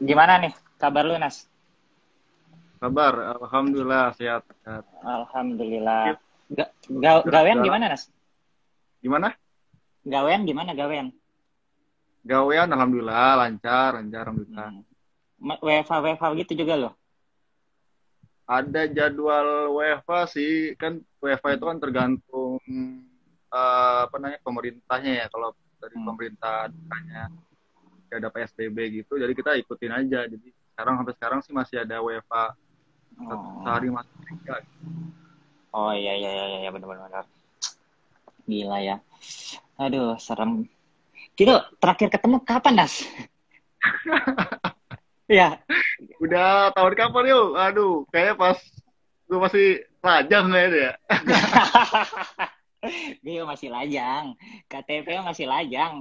Gimana nih kabar lu, Nas? Kabar, alhamdulillah sehat, sehat. Alhamdulillah. Mungkin Gawean jalan. gimana, Nas? Gimana? Gawean gimana gawean? Gawean, alhamdulillah lancar, lancar, alhamdulillah. Hmm. WFH gitu juga loh. Ada jadwal WFA sih, kan WFA itu Hmm. kan tergantung apa namanya pemerintahnya ya. Kalau dari Hmm. pemerintah katanya ada PSBB gitu, jadi kita ikutin aja. Jadi sekarang sampai sekarang sih masih ada WFA Oh, sehari masuk tiga. oh iya iya iya iya benar-benar. Gila ya. Aduh, serem. Kita terakhir ketemu kapan, Nas? Iya. Udah tahun kapan yuk? Aduh, kayaknya pas gue masih lajang kayaknya ya. Dia masih lajang. KTP masih lajang.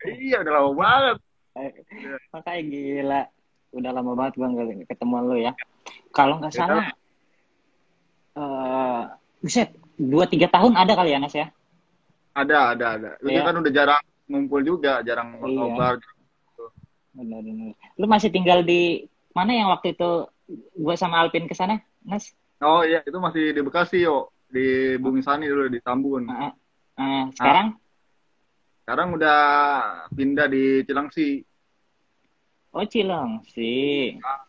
Iya, udah lama banget. Udah, Makanya gila. Udah lama banget gua nggak ketemuan lu ya. Kalau nggak ya kan? salah, buset, 2-3 tahun ada kali ya, Nas ya? Ada. Itu Ya, kan udah jarang ngumpul juga, jarang iya, nobar gitu. benar-benar. Lu masih tinggal di mana yang waktu itu gua sama Alpin ke sana, Nas? Oh iya, itu masih di Bekasi yo, di Ah, Bumi Sani dulu di Tambun. ah, Nah, sekarang? sekarang udah pindah di Cilangsi. Oh, Cilengsi. Nah,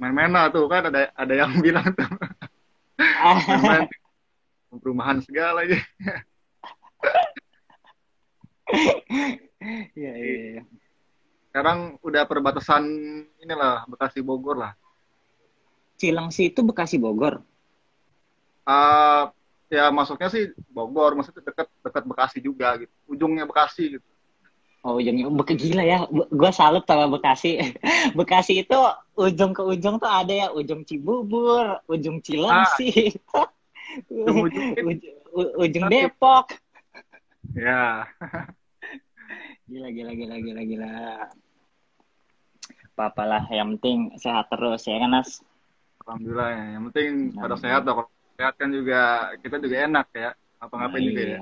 main-main lah tuh kan ada yang bilang tuh main-main Ah, perumahan segala aja. iya, iya, Jadi, iya. sekarang udah perbatasan inilah Bekasi Bogor lah. Cilengsi itu Bekasi Bogor. Uh, ya masuknya sih Bogor, maksudnya dekat dekat Bekasi juga gitu. Ujungnya Bekasi gitu. Oh, ujungnya gila ya. Gua salut sama Bekasi. Bekasi itu ujung ke ujung tuh ada ya, ujung Cibubur, ujung Ah, Cilengsi, ujung-ujungnya ujung Depok. ya. Gila, gila, gila, gila, gila. Papalah, yang penting sehat terus ya kan, Nas? Alhamdulillah ya. Yang penting pada sehat Alhamdulillah. lah. Kalau sehat kan juga kita juga enak ya. Nah, Apa-ngapain juga ya. iya,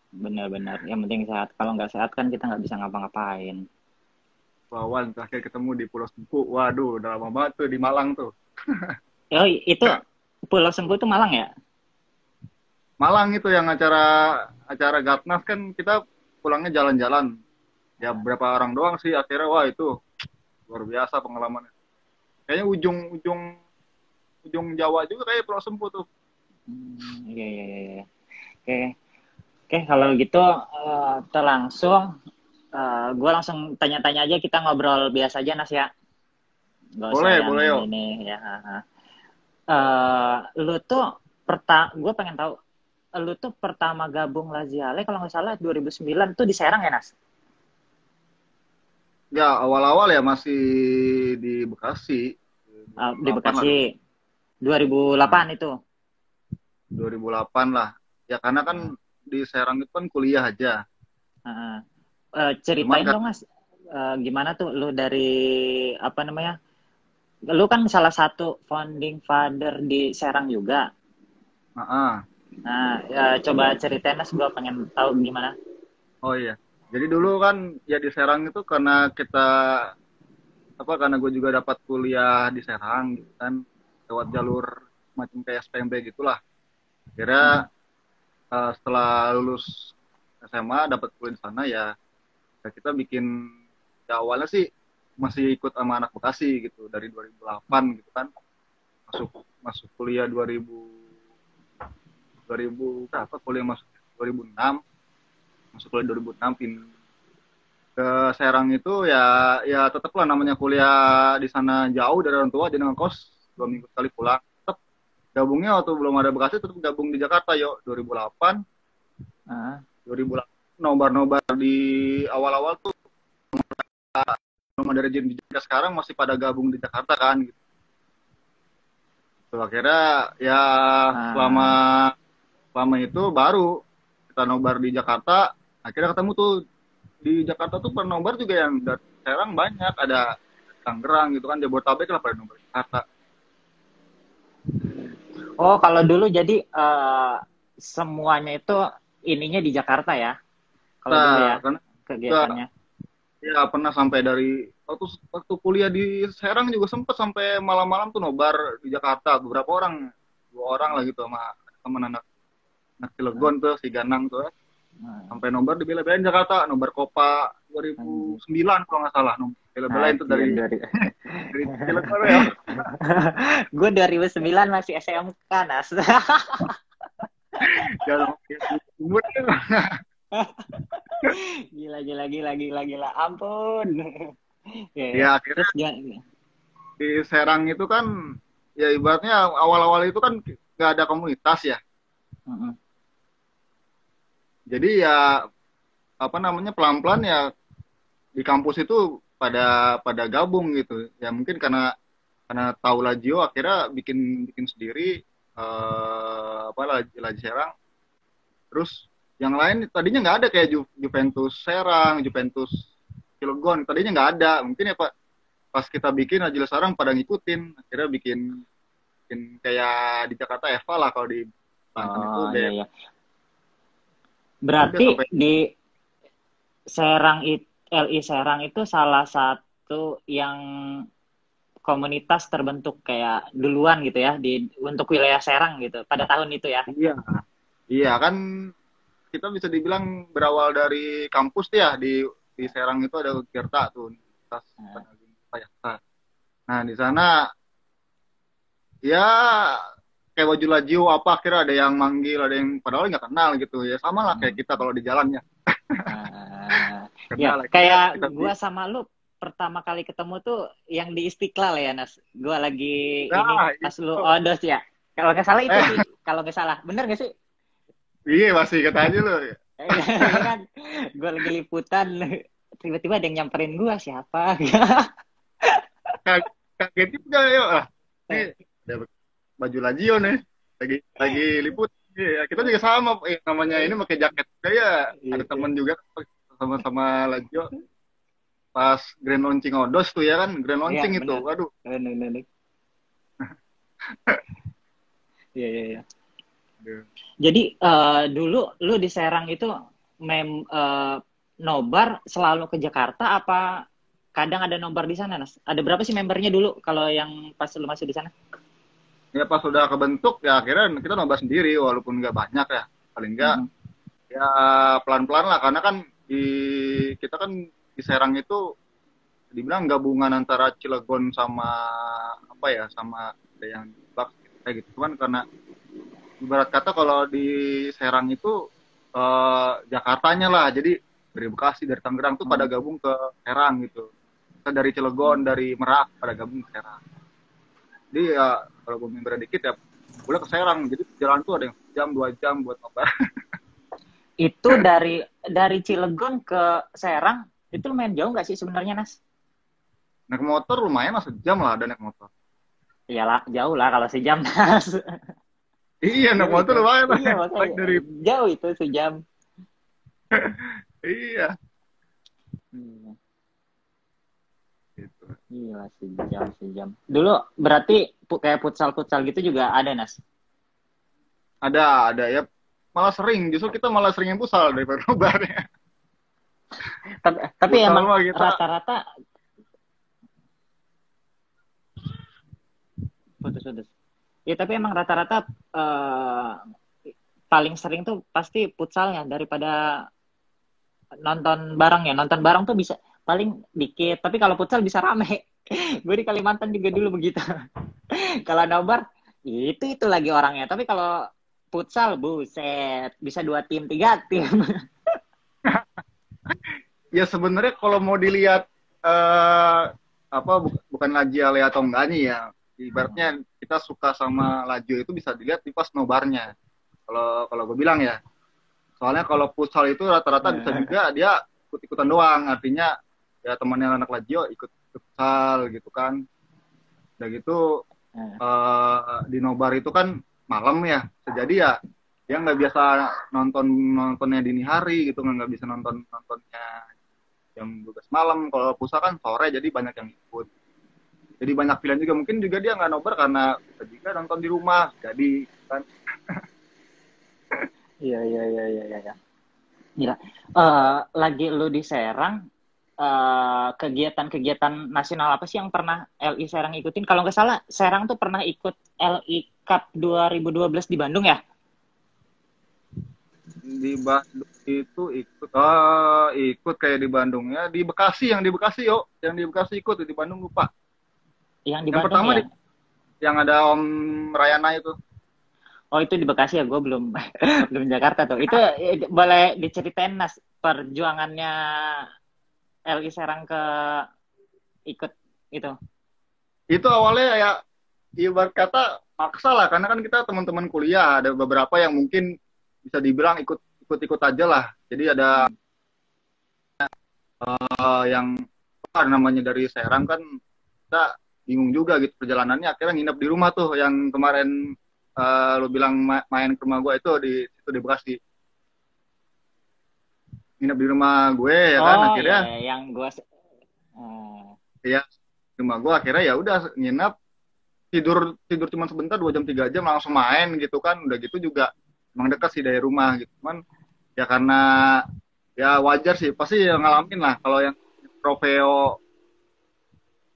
benar-benar. Yang penting sehat. Kalau nggak sehat kan kita nggak bisa ngapa-ngapain. Wawan terakhir ketemu di Pulau Sempu. Waduh, udah lama banget tuh di Malang tuh. Oh, itu Pulau Sempu itu Malang ya? Malang itu yang acara acara Gatnas kan kita pulangnya jalan-jalan. Ya berapa orang doang sih akhirnya wah itu luar biasa pengalamannya. Kayaknya ujung-ujung ujung Jawa juga kayak Pulau Sempu tuh. Iya, iya, iya, iya. Oke, oke, kalau gitu kita langsung, gue langsung tanya-tanya aja, kita ngobrol biasa aja, Nas ya. Gak usah Boleh, yang boleh yo. ini ya. Lu tuh gue pengen tahu, lu tuh pertama gabung Laziale kalau nggak salah 2009 tuh di Serang ya, Nas? Ya awal-awal ya masih di Bekasi. Di 2008 lah Bekasi dulu. Nah, 2008 itu. 2008 lah. Ya karena kan Uh, di Serang itu kan kuliah aja. uh, Cuman Ceritain kan dong, Mas. Gimana tuh lu dari apa namanya? Lu kan salah satu founding father di Serang juga. ah, Nah, ya, coba ceritain, Mas. Gue pengen tahu gimana. oh iya. Jadi dulu kan ya di Serang itu karena kita apa karena gue juga dapat kuliah di Serang gitu kan lewat jalur macam kayak SPMB gitulah. Hmm. Kira setelah lulus SMA dapat kuliah di sana ya, ya kita bikin ya awalnya sih masih ikut sama anak Bekasi gitu dari 2008 gitu kan masuk masuk kuliah 2000 berapa kuliah masuk 2006 masuk kuliah 2006 ke Serang itu ya ya tetaplah namanya kuliah di sana jauh dari orang tua jadi ngekos 2 minggu sekali pulang tetap gabungnya waktu belum ada Bekasi tetap gabung di Jakarta yo 2008 Ah. 2008 nobar-nobar di awal-awal tuh belum ada rejim di Jakarta sekarang masih pada gabung di Jakarta kan gitu. Tuh, akhirnya ya selama Ah. selama itu baru kita nobar di Jakarta akhirnya ketemu tuh di Jakarta tuh penobar juga yang dari Serang banyak ada Tangerang gitu kan Jabodetabek lah pada nobar Jakarta. Oh, kalau dulu jadi semuanya itu ininya di Jakarta ya? Kalau dulu Nah, ya karena juga kegiatannya. ya pernah sampai dari waktu kuliah di Serang juga sempet sampai malam-malam tuh nobar di Jakarta, beberapa orang, 2 orang lah gitu sama temen anak Cilegon tuh, si Ganang tuh, sampai nobar dibela-belain Jakarta, nobar Kopa 2009 kalau nggak salah, bela-belain tuh dari Cilegon ya. Gue 2009 masih SMK, Nas. Jangan umur Gila. Ampun. ya akhirnya Terus di Serang itu kan ya ibaratnya awal-awal itu kan nggak ada komunitas ya. Jadi ya apa namanya pelan-pelan ya di kampus itu pada gabung gitu. Ya mungkin karena tahu Lazio akhirnya bikin sendiri apa Lazio Serang. Terus yang lain tadinya nggak ada kayak Juventus Serang, Juventus Cilegon, tadinya nggak ada. Mungkin ya Pak pas kita bikin Lazio Serang pada ngikutin, akhirnya bikin kayak di Jakarta Eva lah kalau di Banten itu. Iya. Berarti di Serang LI Serang itu salah satu yang komunitas terbentuk kayak duluan gitu ya untuk wilayah Serang gitu pada tahun itu ya. Iya kan kita bisa dibilang berawal dari kampus tuh ya di Serang itu ada Tirta tuh Universitas Nah di sana ya kayak baju Lazio apa akhirnya ada yang manggil, ada yang padahal nggak kenal gitu ya, sama lah kayak kita kalau di jalannya. Ya kayak gue sama lu pertama kali ketemu tuh yang di Istiqlal ya Nas, gue lagi ini pas lu odos ya kalau nggak salah itu sih, kalau nggak salah bener nggak sih? Iya masih kata aja lu. Kan gue lagi liputan tiba-tiba ada yang nyamperin gue, siapa? Kaget juga ya. Ini ada baju Lazio nih lagi liput. Ya, kita juga sama namanya ini pakai jaket kayak ada temen juga sama Lazio pas grand launching Odos tuh ya kan, grand launching itu waduh. Iya. Jadi dulu lu di Serang itu nobar selalu ke Jakarta apa kadang ada nobar di sana, Nas? Ada berapa sih membernya dulu kalau yang pas lu masih di sana? Ya pas sudah kebentuk ya akhirnya kita nobar sendiri walaupun nggak banyak ya, paling nggak ya pelan-pelan lah karena kan kita kan di Serang itu dibilang gabungan antara Cilegon sama apa ya sama ada yang Bak kayak gitu kan, karena ibarat kata kalau di Serang itu Jakartanya lah, jadi dari Bekasi dari Tangerang tuh pada gabung ke Serang gitu, kita dari Cilegon dari Merak pada gabung ke Serang. Jadi ya kalau gue member dikit ya boleh ke Serang, jadi jalan tuh ada yang jam 2 jam buat apa. Itu dari Cilegon ke Serang itu lumayan jauh nggak sih sebenarnya, Nas? Naik motor lumayan lah sejam lah, ada naik motor. Iyalah jauh lah kalau sejam, Nas. Iya naik motor lumayan lah. Iya, dari jauh itu sejam. Iya. Gitu. Iya sejam. Dulu berarti kayak futsal gitu juga ada, Nas? Ada ya. Malah sering, justru kita malah seringin futsal daripada nobarnya. Tapi emang rata-rata putus. Ya tapi emang rata-rata paling sering tuh pasti futsalnya daripada nonton bareng ya. Nonton bareng tuh bisa paling dikit, tapi kalau futsal bisa rame. Gue di Kalimantan juga dulu begitu. Kalau nobar itu lagi orangnya, tapi kalau futsal buset bisa 2 tim 3 tim. Ya sebenarnya kalau mau dilihat bukan Lazio atau enggak nih ya, ibaratnya kita suka sama Lazio itu bisa dilihat di pas nobarnya. Kalau gue bilang ya, soalnya kalau futsal itu rata-rata bisa juga dia ikut-ikutan doang, artinya ya temannya anak Lazio ikut futsal gitu kan. Udah gitu di nobar itu kan malam ya, jadi ya dia nggak biasa nontonnya dini hari gitu, nggak bisa nontonnya jam 12 malam. Kalau pusat kan sore, jadi banyak yang ikut, jadi banyak pilihan juga. Mungkin juga dia nggak nobar karena bisa juga nonton di rumah, jadi kan. Iya. Gila. Lagi lu di Serang kegiatan-kegiatan nasional apa sih yang pernah LI Serang ikutin? Kalau nggak salah, Serang tuh pernah ikut LI Cup 2012 di Bandung ya? Di Bandung itu ikut, ikut kayak di Bandungnya, di Bekasi, yang di Bekasi yuk, yang di Bekasi ikut, di Bandung lupa. Yang di Yang Bandung pertama ya? yang ada Om Rayana itu. Oh itu di Bekasi ya, gue belum belum Jakarta tuh. Itu boleh diceritain Nas perjuangannya LI Serang ke ikut itu. Itu awalnya ya ibarat kata maksa lah, karena kan kita teman-teman kuliah, ada beberapa yang mungkin bisa dibilang ikut-ikut aja lah. Jadi ada yang namanya dari Serang kan, kita bingung juga gitu perjalanannya, akhirnya nginep di rumah tuh yang kemarin lo bilang main ke rumah gue itu di situ di Bekasi, nginep di rumah gue ya kan, Oh ya, akhirnya ya yang gue ya di rumah gue akhirnya ya udah nginep, tidur tidur cuma sebentar 2 jam 3 jam langsung main gitu kan, udah gitu juga emang dekat sih dari rumah gitu, cuman ya karena ya wajar sih pasti yang ngalamin lah kalau yang trofeo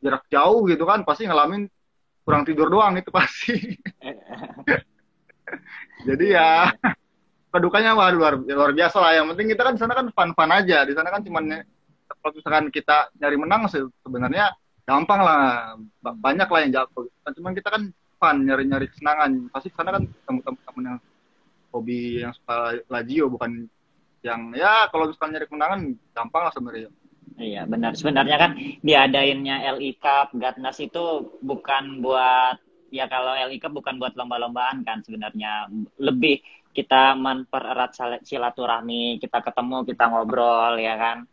jarak jauh gitu kan, pasti ngalamin kurang tidur doang itu pasti. Jadi iya ya iya iya. kedukanya wah luar biasa lah. Yang penting kita kan di sana kan fun-fun aja. Di sana kan cuman kalau misalkan kita nyari menang sebenarnya gampang lah. Banyak lah yang jago. Cuman kita kan fun, nyari-nyari kesenangan. Pasti di sana kan ketemu teman-teman yang hobi yang suka Lazio, bukan yang ya kalau misalkan nyari kemenangan gampang lah sebenarnya. Iya, benar. Sebenarnya kan diadainnya LI Cup, Gatnas itu bukan buat, ya kalau LI Cup bukan buat lomba-lombaan kan sebenarnya. Lebih kita mempererat silaturahmi, kita ketemu, kita ngobrol, ya kan?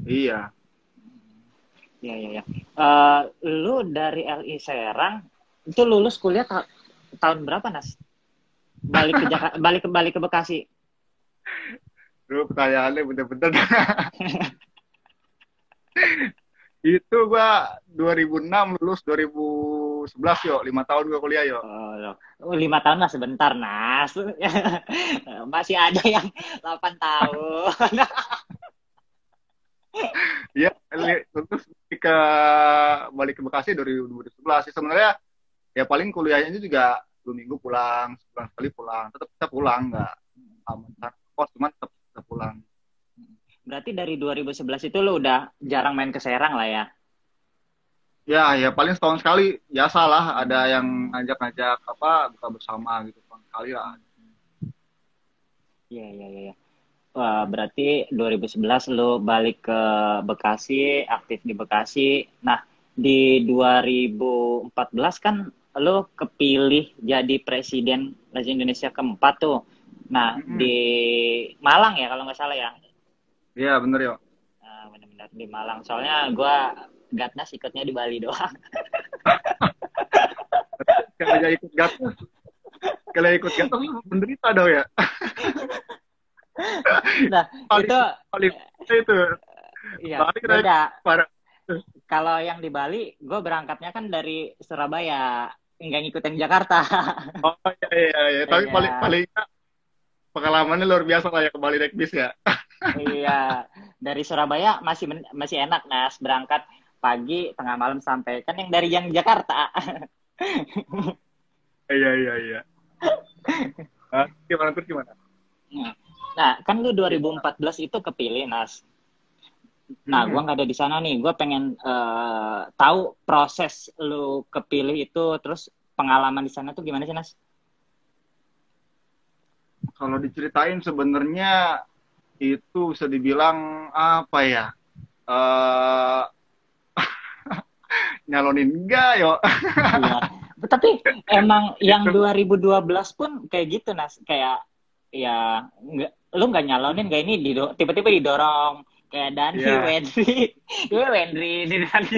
Iya. Iya, iya, iya. Lu dari LI Serang, itu lulus kuliah tahun berapa, Nas? Balik ke Jakarta, balik ke Bekasi. Dulu pertanyaannya bener-bener. Itu gua 2006 lulus 2011 yo, 5 tahun gua kuliah yo. Oh, 5 tahun lah sebentar, Nas. Masih ada yang 8 tahun. Iya, terus balik ke Bekasi 2011 sih sebenarnya. Ya paling kuliahnya itu juga 2 minggu pulang, sebulan sekali pulang. Tetap kita pulang, nggak aman kos, cuman tetap pulang. Berarti dari 2011 itu lo udah jarang main ke Serang lah ya? Ya paling setahun sekali, biasa lah. Ada yang ngajak-ngajak apa buka bersama gitu, setahun sekali lah. Iya, iya, iya. Wah, berarti 2011 lo balik ke Bekasi, aktif di Bekasi. Nah, di 2014 kan lo kepilih jadi presiden Lazio Indonesia keempat tuh. Nah, di Malang ya kalau nggak salah ya. Iya bener ya. Nah, benar-benar di Malang. Soalnya gue Gatnas ikutnya di Bali doang. Kalau aja ikut gatus, kalau ikut gatus menderita dong ya. Nah, paling, itu paling itu. iya, Bali beda. parah. Kalau yang di Bali, gue berangkatnya kan dari Surabaya, nggak ngikutin Jakarta. Oh iya. Tapi paling Iya, paling pengalamannya luar biasa lah ya ke Bali naik bis ya. iya. Dari Surabaya masih enak, Nas. Berangkat pagi, tengah malam sampai. Kan yang Jakarta. Iya. Gimana terus gimana? Nah, kan lu 2014 itu kepilih, Nas. Nah, gue nggak ada di sana nih. Gue pengen tahu proses lu kepilih itu, terus pengalaman di sana tuh gimana sih, Nas? Kalau diceritain sebenarnya itu bisa dibilang apa ya? Uh, nyalonin enggak yo. Iya. Tapi emang yang 2012 pun kayak gitu, Nas. Kayak ya nggak, lu nggak nyalonin nggak ini tiba-tiba didorong kayak Dani Iya. Wendri gue Wendri di Dani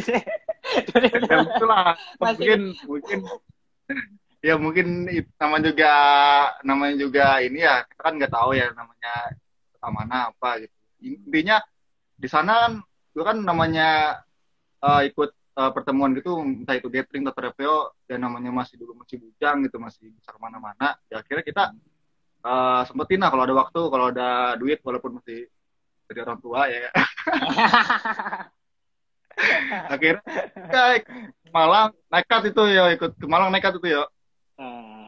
Ya itulah masih mungkin ya mungkin namanya juga ini ya, kita kan nggak tahu ya namanya mana apa gitu. Intinya di sana kan gue kan namanya ikut pertemuan gitu, entah itu gathering atau review, dan namanya masih bujang gitu, masih besar mana-mana. Ya akhirnya kita sempetin lah kalau ada waktu, kalau ada duit, walaupun masih dari orang tua ya. Akhirnya ya, ke Malang nekat itu ya, ikut ke Malang nekat itu ya. Eh,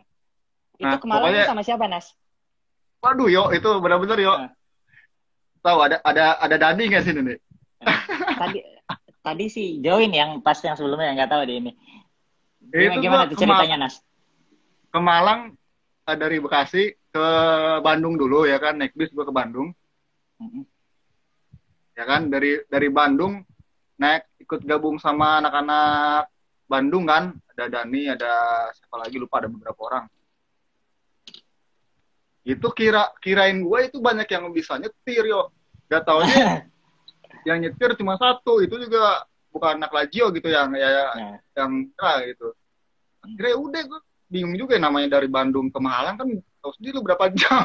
itu Nah ke Malang pokoknya sama siapa, Nas? waduh yo itu benar-benar yo, Eh, tahu ada Dani nggak sih nih? eh. Tadi tadi sih join yang pas yang sebelumnya nggak tahu deh ini. Gimana Itu gua gimana tuh ceritanya, Nas? ke Malang, dari Bekasi ke Bandung dulu ya kan, naik bis gua ke Bandung Mm-mm. ya kan, dari Bandung naik ikut gabung sama anak-anak Bandung kan, ada Dani, ada siapa lagi lupa, ada beberapa orang. Itu kirain gue itu banyak yang bisa nyetir yo, gak taunya yang nyetir cuma satu, itu juga bukan anak Lazio gitu yang Nah, yang gitu. Akhirnya udah gue bingung juga, namanya dari Bandung ke Malang kan tahu sendiri lu berapa jam.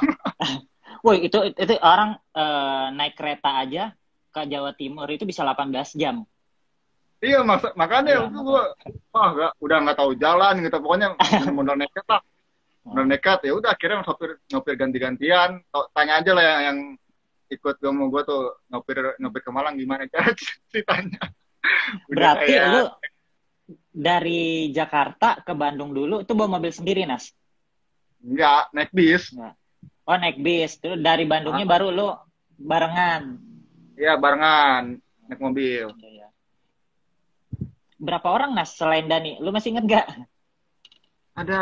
woi itu orang naik kereta aja ke Jawa Timur itu bisa 18 jam. Iya makanya Iya, itu gue makanya. udah nggak tahu jalan gitu, pokoknya bener-bener nekat lah, bener Nah, nekat. Ya udah akhirnya nyopir ganti-gantian. Tanya aja lah yang ikut mau gue tuh, nyopir nyopir ke Malang gimana cara ceritanya. Udah berarti lu kayak dari Jakarta ke Bandung dulu tuh bawa mobil sendiri, Nas? nggak naik bis. Nah. Oh, naik bis. Terus dari Bandungnya Ah, baru lu barengan. iya barengan naik mobil. Iya, iya. Berapa orang, Nas, selain Dani? Lu masih inget gak? Ada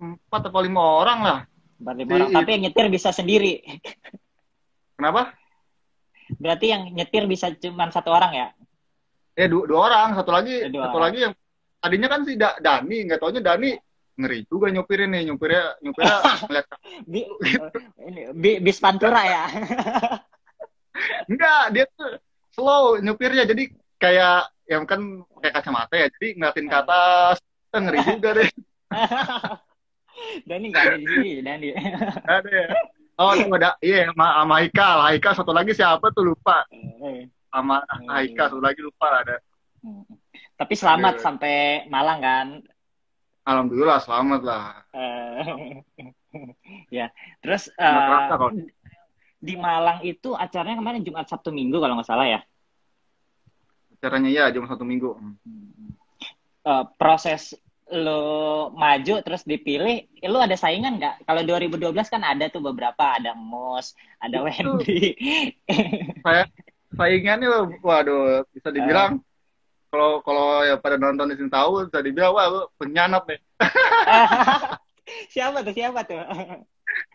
4 atau 5 orang lah. 4-5 Si orang. Tapi itu yang nyetir bisa sendiri. kenapa? Berarti yang nyetir bisa cuma satu orang ya? Dua orang, Dua satu orang. lagi yang tadinya kan si Dani, nggak taunya Dani ngeri juga nyupirin nih, nyupirnya ngeliat Bi, gitu. bis Pantura ya? Enggak, dia tuh slow nyupirnya, jadi kayak yang kan pakai kacamata ya, jadi ngeliatin ke atas. Ngeri juga deh. Dani nggak ada di sini, Dani. Ada ya. Oh, itu ada, iya, sama Haikal. Haikal satu lagi siapa tuh lupa. Sama Haikal satu lagi lupa ada. Tapi selamat Aduh. sampai Malang kan? Alhamdulillah selamat lah. Eh, ya, terus Nggak kerasa kalau di Malang itu acaranya kemarin Jumat Sabtu Minggu kalau nggak salah ya. caranya ya cuma 1 minggu. Proses lo maju terus dipilih, lo ada saingan nggak? Kalau 2012 kan ada tuh beberapa, ada Mus, ada Itu Wendy. saya saingannya, waduh, bisa Eh, dibilang kalau kalau ya pada nonton di sini tahu, bisa dibilang wah lu pengkhianat nih. siapa tuh? Siapa tuh?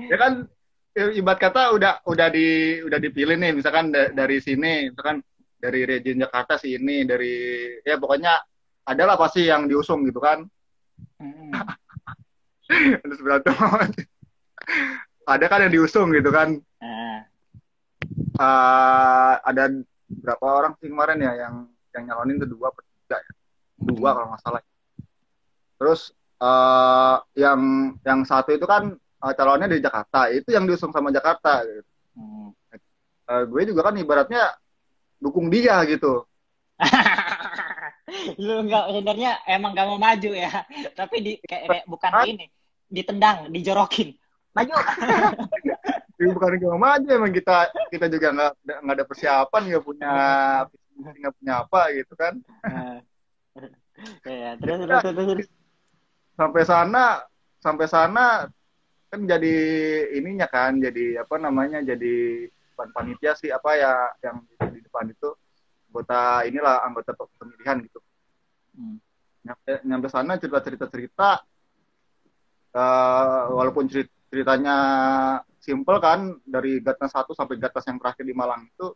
Ya kan, ibarat kata udah dipilih nih, misalkan dari sini, misalkan dari region Jakarta sih ini, dari ya pokoknya adalah pasti yang diusung gitu kan. Hmm. Terus berantem. Ada kan yang diusung gitu kan. Nah, Ada berapa orang sih kemarin ya yang nyalonin tuh, 2 atau 3 ya. 2 hmm, kalau nggak salah. Terus yang satu itu kan calonnya dari Jakarta, itu yang diusung sama Jakarta gitu. hmm. Gue juga kan ibaratnya dukung dia gitu. Lu nggak, sebenarnya emang gak mau maju ya, tapi kayak bukan Kan ini, ditendang, dijorokin, maju. bukan cuma maju, emang kita kita juga nggak ada persiapan, nggak punya apa gitu kan. Nah, ya, terus, Ya, terus, terus, terus. sampai sana sampai sana kan jadi ininya kan, jadi apa namanya, jadi bukan panitia sih, apa ya, yang di depan itu anggota pemilihan gitu. Hmm. Nyampe sana cerita walaupun ceritanya simple kan, dari Gatnas 1 sampai Gatnas yang terakhir di Malang itu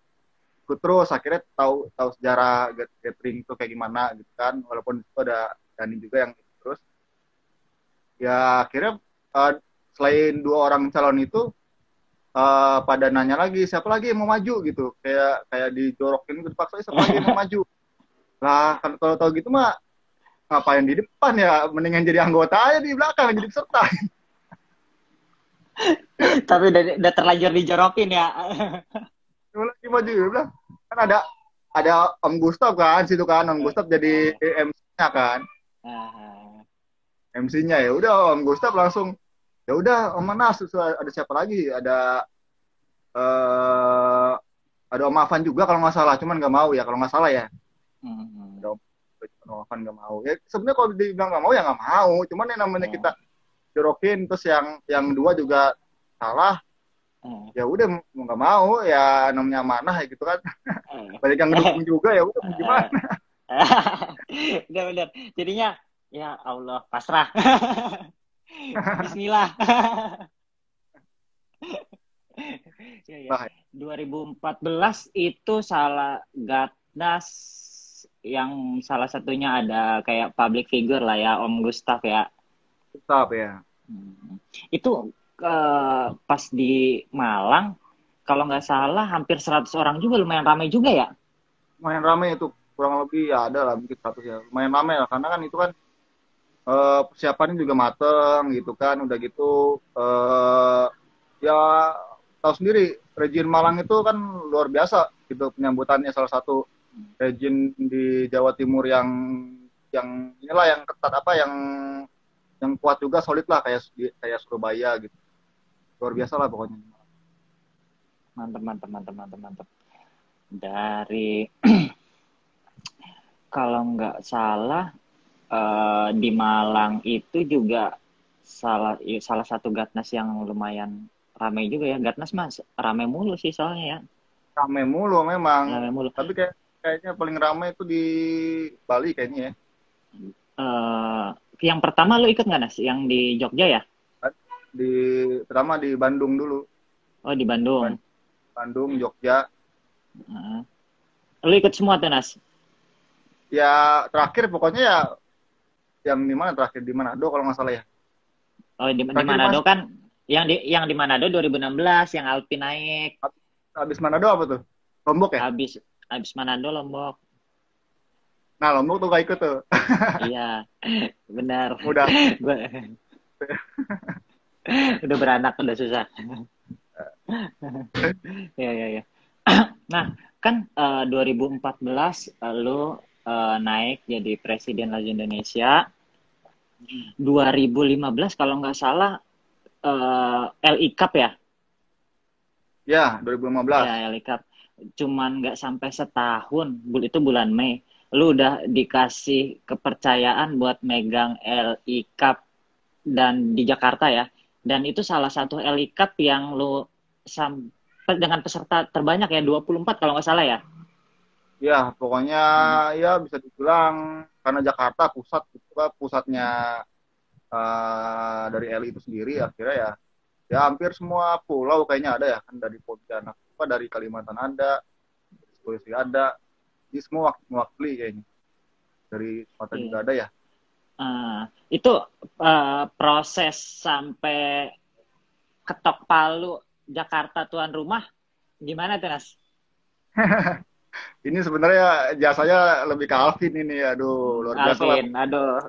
ikut terus, akhirnya tahu tahu sejarah gathering itu kayak gimana gitu kan, walaupun itu ada Dani juga yang ikut terus. Ya akhirnya selain 2 orang calon itu, pada nanya lagi siapa lagi yang mau maju gitu, kayak dijorokin gitu, dipaksa siapa lagi yang mau maju lah. Kan kalau tahu gitu mah ngapain di depan ya, mendingan jadi anggota aja di belakang jadi peserta. Tapi udah terlanjur dijorokin ya. Lagi maju ya bilang, kan ada Om Gustaf kan situ kan, Om Gustaf jadi MC-nya kan, Ah, MC-nya. Ya udah Om Gustaf langsung, ya udah Om Manas, terus ada siapa lagi, ada eh ada Om Afan juga kalau nggak salah, cuman nggak mau ya kalau nggak salah ya. Hmm. Ada Om Afan nggak mau. Ya sebenarnya kalau dibilang nggak mau ya nggak mau. Cuman yang namanya Oh. kita jorokin terus yang dua juga salah. Oh. Ya udah mau nggak mau ya namanya amanah ya gitu kan. Oh. Banyak yang ngedukung juga ya udah mau gimana. Benar-benar. Jadinya ya Allah pasrah. Bismillah. Ya, ya. Nah, 2014 itu salah Gatnas yang salah satunya ada kayak public figure lah ya Om Gustaf ya. tetap ya. Itu pas di Malang kalau nggak salah hampir 100 orang juga lumayan ramai juga ya. Lumayan ramai itu kurang lebih ya ada lah mungkin 100 ya. Lumayan ramai lah karena kan itu kan persiapannya juga mateng gitu kan. Udah gitu ya tahu sendiri region Malang itu kan luar biasa gitu penyambutannya salah satu region di Jawa Timur yang inilah yang ketat apa yang kuat juga solid lah kayak Surabaya gitu. Luar biasa lah pokoknya. Mantap, mantap, mantap, mantap, mantap. Dari kalau nggak salah di Malang itu juga salah satu Gatnas yang lumayan ramai juga ya. Gatnas mas ramai mulu sih soalnya ya. Ramai mulu memang. Ramai mulu. Tapi kayaknya paling ramai itu di Bali kayaknya ya. Yang pertama lu ikut nggak Nas? Yang di Jogja ya? Pertama di Bandung dulu. Oh di Bandung. Bandung, Jogja. Lu ikut semua tuh Nas? Ya terakhir pokoknya ya yang di mana terakhir di Manado kalau nggak salah ya. Oh di Manado kan yang di Manado 2016 yang Alpin naik. Habis Manado apa tuh? Lombok ya? Habis Manado Lombok. Nah Lombok tuh gak ikut tuh. Iya benar. Udah. Udah beranak udah susah. Ya. Nah kan 2014 lu naik jadi presiden Lazi Indonesia. 2015 kalau nggak salah LI Cup ya? Ya 2015. Ya LI Cup. Cuman nggak sampai setahun, itu bulan Mei. Lu udah dikasih kepercayaan buat megang LI Cup dan di Jakarta ya. Dan itu salah satu LI Cup yang lu sampai dengan peserta terbanyak ya 24 kalau nggak salah ya. Ya pokoknya ya bisa dibilang karena Jakarta pusatnya dari LI itu sendiri akhirnya ya hampir semua pulau kayaknya ada ya kan dari Pontianak dari Kalimantan ada, Sulawesi ada, di semua mewakili kayaknya dari Sumatera juga ada ya. Itu proses sampai ketok palu Jakarta tuan rumah gimana tuh Nas? Ini sebenarnya jasanya lebih ke Alvin ini, aduh luar biasa lah. Alvin, aduh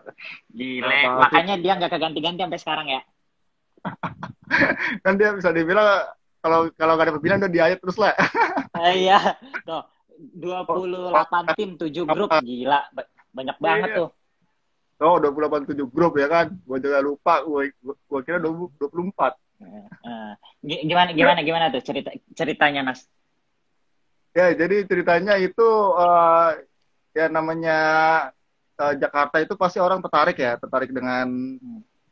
gile. Makanya dia nggak keganti-ganti sampai sekarang ya. Kan dia bisa dibilang kalau nggak ada pemilihan udah diayat terus lah. Iya, tuh 28 tim 7 grup gila, banyak banget tuh. Oh 28 7 grup ya kan, gue juga lupa, gue kira 24. Gimana tuh ceritanya Mas? Ya jadi ceritanya itu ya namanya Jakarta itu pasti orang tertarik dengan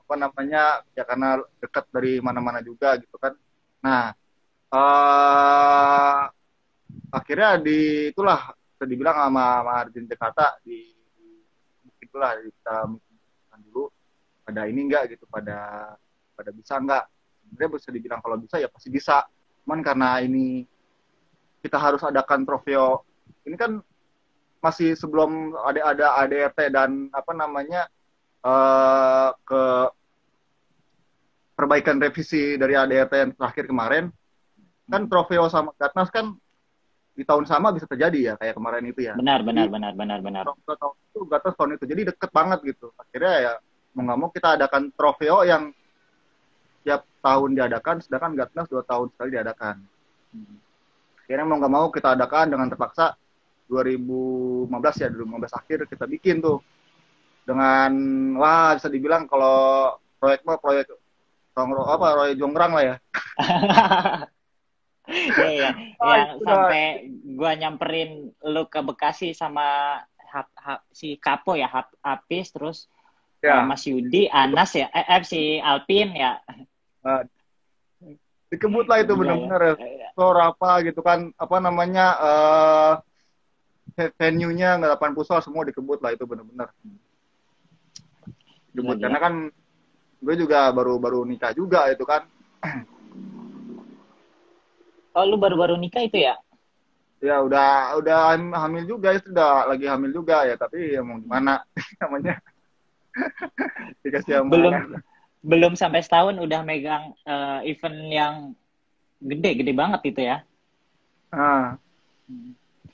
apa namanya ya karena dekat dari mana-mana juga gitu kan. Nah akhirnya itulah bisa dibilang sama Arjen Jakarta itulah kita mikirkan dulu pada ini enggak gitu pada bisa enggak. Sebenarnya bisa dibilang kalau bisa ya pasti bisa. Cuman karena ini kita harus adakan trofeo ini kan masih sebelum ada ADRT dan apa namanya ke perbaikan revisi dari ADRT yang terakhir kemarin kan trofeo sama Gatnas kan di tahun sama bisa terjadi ya kayak kemarin itu ya. Benar. Tahun itu Gatnas tahun itu jadi deket banget gitu. Akhirnya ya mau nggak mau kita adakan trofeo yang tiap tahun diadakan sedangkan Gatnas 2 tahun sekali diadakan. Akhirnya mau nggak mau kita adakan dengan terpaksa 2015 akhir kita bikin tuh dengan bisa dibilang kalau proyek Roy Jonggrang lah ya. Iya, iya. Ah, Yang itu udah, sampai gua nyamperin lu ke Bekasi sama si Kapo ya, Apis, terus ya, Mas Yudi, itu Anas ya, si Alpin ya. uh, dikebut lah itu Gila ya. bener-bener ya. Store apa gitu kan, apa namanya, venue-nya nggak 8 pusat semua dikebut lah itu bener-bener Gila, dikebut karena gila. kan gue juga baru-baru nikah juga itu kan. Oh, lu baru-baru nikah itu ya? Ya udah hamil juga, itu udah lagi hamil juga ya, tapi ya mau gimana namanya, dikasih Belum amanah. belum sampai setahun udah megang event yang gede banget itu ya. Nah,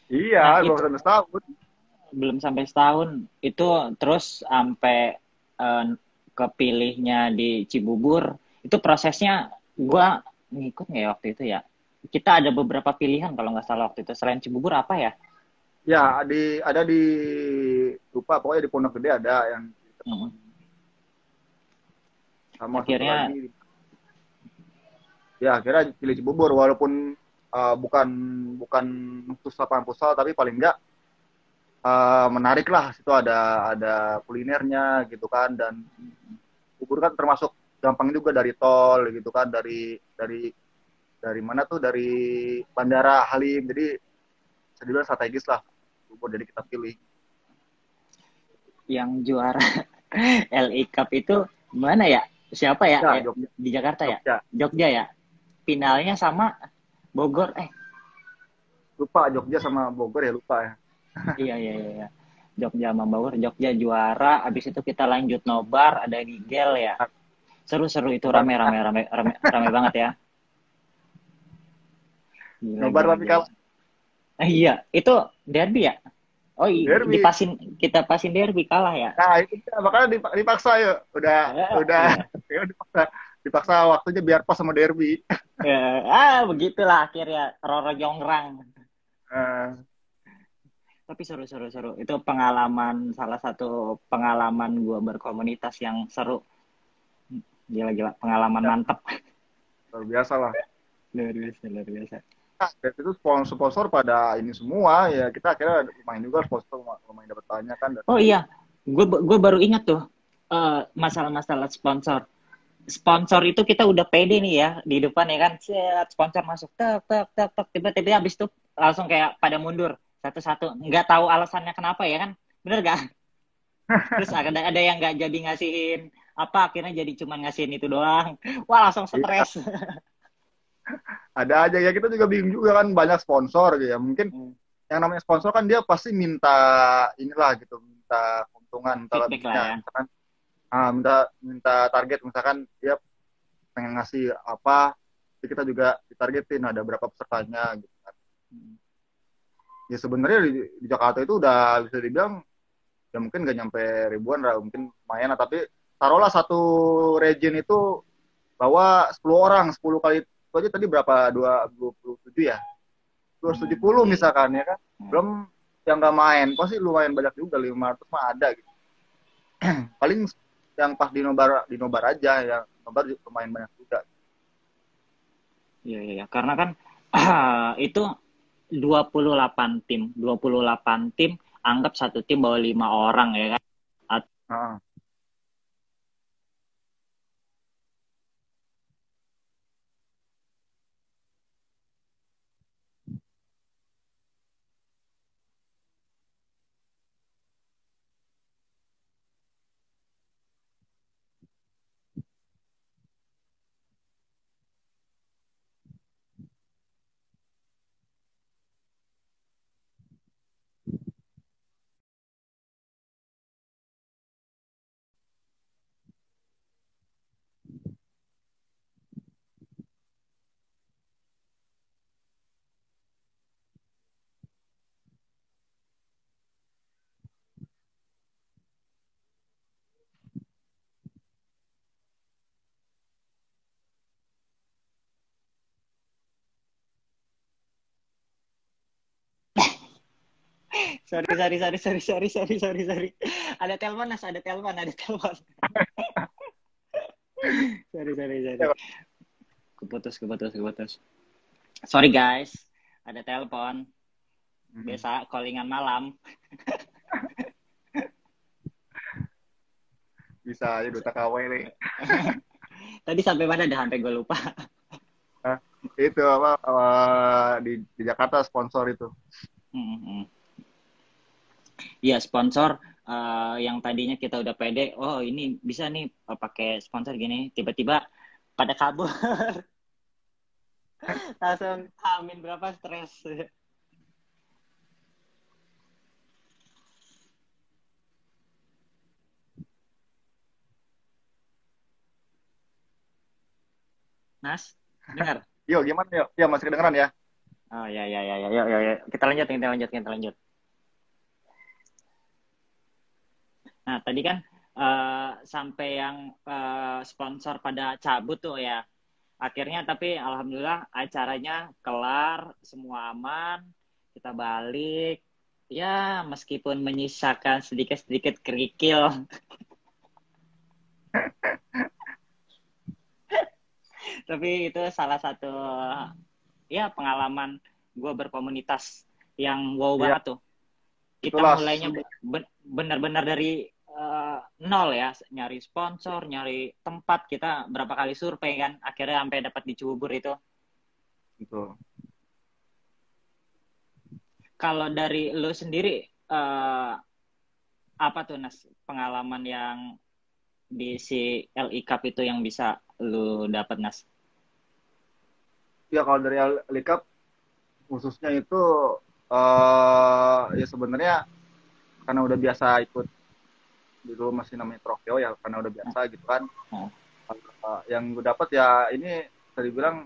iya Nah, baru itu sampai setahun. belum sampai setahun itu terus sampai eh, kepilihnya di Cibubur. Itu prosesnya gua ngikut nggak ya waktu itu ya? Kita ada beberapa pilihan kalau nggak salah waktu itu. Selain Cibubur apa ya? Ya ada di, lupa pokoknya di Pondok Gede ada yang di Hmm. Ketapang, sama satu Akhirnya lagi ya akhirnya pilih Cibubur walaupun bukan bukan khusus lapangan futsal, tapi paling enggak menarik lah, situ ada kulinernya gitu kan, dan Cibubur kan termasuk gampang juga dari tol gitu kan, dari mana tuh, dari Bandara Halim, jadi bisa dibilang strategis lah Cibubur, jadi kita pilih. yang juara LA Cup itu mana ya? Siapa ya? Ya Jogja, Di Jakarta ya? Jogja, Jogja ya? Finalnya sama Bogor. lupa Jogja sama Bogor ya, lupa ya. Iya, iya, iya, iya. Jogja sama Bogor. Jogja juara. Abis itu kita lanjut nobar. Ada Nigel ya. Seru-seru itu, Nobar, rame banget ya. Gila, nobar gila, tapi gila. kalah Iya, itu derby ya? Oh, derby. kita pasin derby kalah ya? Nah itu dia, makanya dipaksa ya, udah Iya. ya dipaksa, dipaksa waktunya biar pas sama derby. Begitulah akhirnya Roro Jonggrang. Uh, Tapi seru. Itu pengalaman, salah satu pengalaman gua berkomunitas yang seru. Gila, pengalaman ya, mantep. luar biasa lah. Luar biasa. Nah, dari itu sponsor pada ini semua ya, kita akhirnya lumayan juga, sponsor lumayan dapat banyak kan. Oh iya, gue baru ingat tuh masalah-masalah sponsor. Sponsor itu kita udah pede nih ya di depan ya kan, set sponsor masuk, tek, tiba-tiba habis itu langsung kayak pada mundur satu-satu, nggak tahu alasannya kenapa ya kan, bener gak? Terus ada yang nggak jadi ngasihin apa, akhirnya jadi cuma ngasihin itu doang. Wah langsung Iya, stres. ada aja ya, kita juga bingung juga kan, banyak sponsor gitu ya. Mungkin yang namanya sponsor kan dia pasti minta inilah gitu, minta keuntungan, minta Feedback lah lebihnya. ya. Misalkan minta minta target, misalkan dia pengen ngasih apa, jadi kita juga ditargetin ada berapa pesertanya gitu kan. Ya sebenarnya di Jakarta itu udah bisa dibilang ya mungkin gak nyampe ribuan lah, mungkin lumayan lah, tapi taruhlah satu region itu bawa 10 orang, 10 kali itu aja tadi berapa, 27 ya, 270 Iya. misalkan ya kan, belum yang gak main pasti lumayan banyak juga, 500 mah ada gitu. Paling yang pas di nobar aja, yang nobar lumayan banyak juga. Iya, iya. Karena kan itu 28 tim, anggap satu tim bawa 5 orang ya kan. Heeh. Sorry. Ada telepon, Nas, ada telepon. Sorry. Ya, Keputus. Sorry guys, ada telepon. Hmm. Biasa callingan malam. Bisa aja Duta KW nih. Tadi sampai mana dah, sampai gue lupa. Nah, itu apa di Jakarta sponsor itu. Hmm. Iya, sponsor yang tadinya kita udah pede, oh ini bisa nih pakai sponsor gini, tiba-tiba pada kabur. Langsung amin berapa stres. Nas, dengar? Yo, gimana yo? Ya masih kedengeran ya? Oh ya ya ya ya ya ya, ya. Kita lanjut. Nah, tadi kan sampai yang sponsor pada cabut tuh ya. Akhirnya tapi alhamdulillah acaranya kelar, semua aman, kita balik. Ya, meskipun menyisakan sedikit-sedikit kerikil, tapi itu salah satu ya pengalaman gue berkomunitas yang wow Iya, banget tuh. Kita itulah. mulainya benar-benar dari nol ya, nyari sponsor, nyari tempat, kita berapa kali survei kan, akhirnya sampai dapat di Cibubur itu. Itu. Kalau dari lo sendiri, apa tuh Nas pengalaman yang di si LI Cup itu yang bisa lo dapat Nas? Ya kalau dari Likap khususnya itu ya sebenarnya karena udah biasa ikut dulu masih namanya trofeo ya karena udah biasa gitu kan. Nah, Yang gue dapat ya ini tadi bilang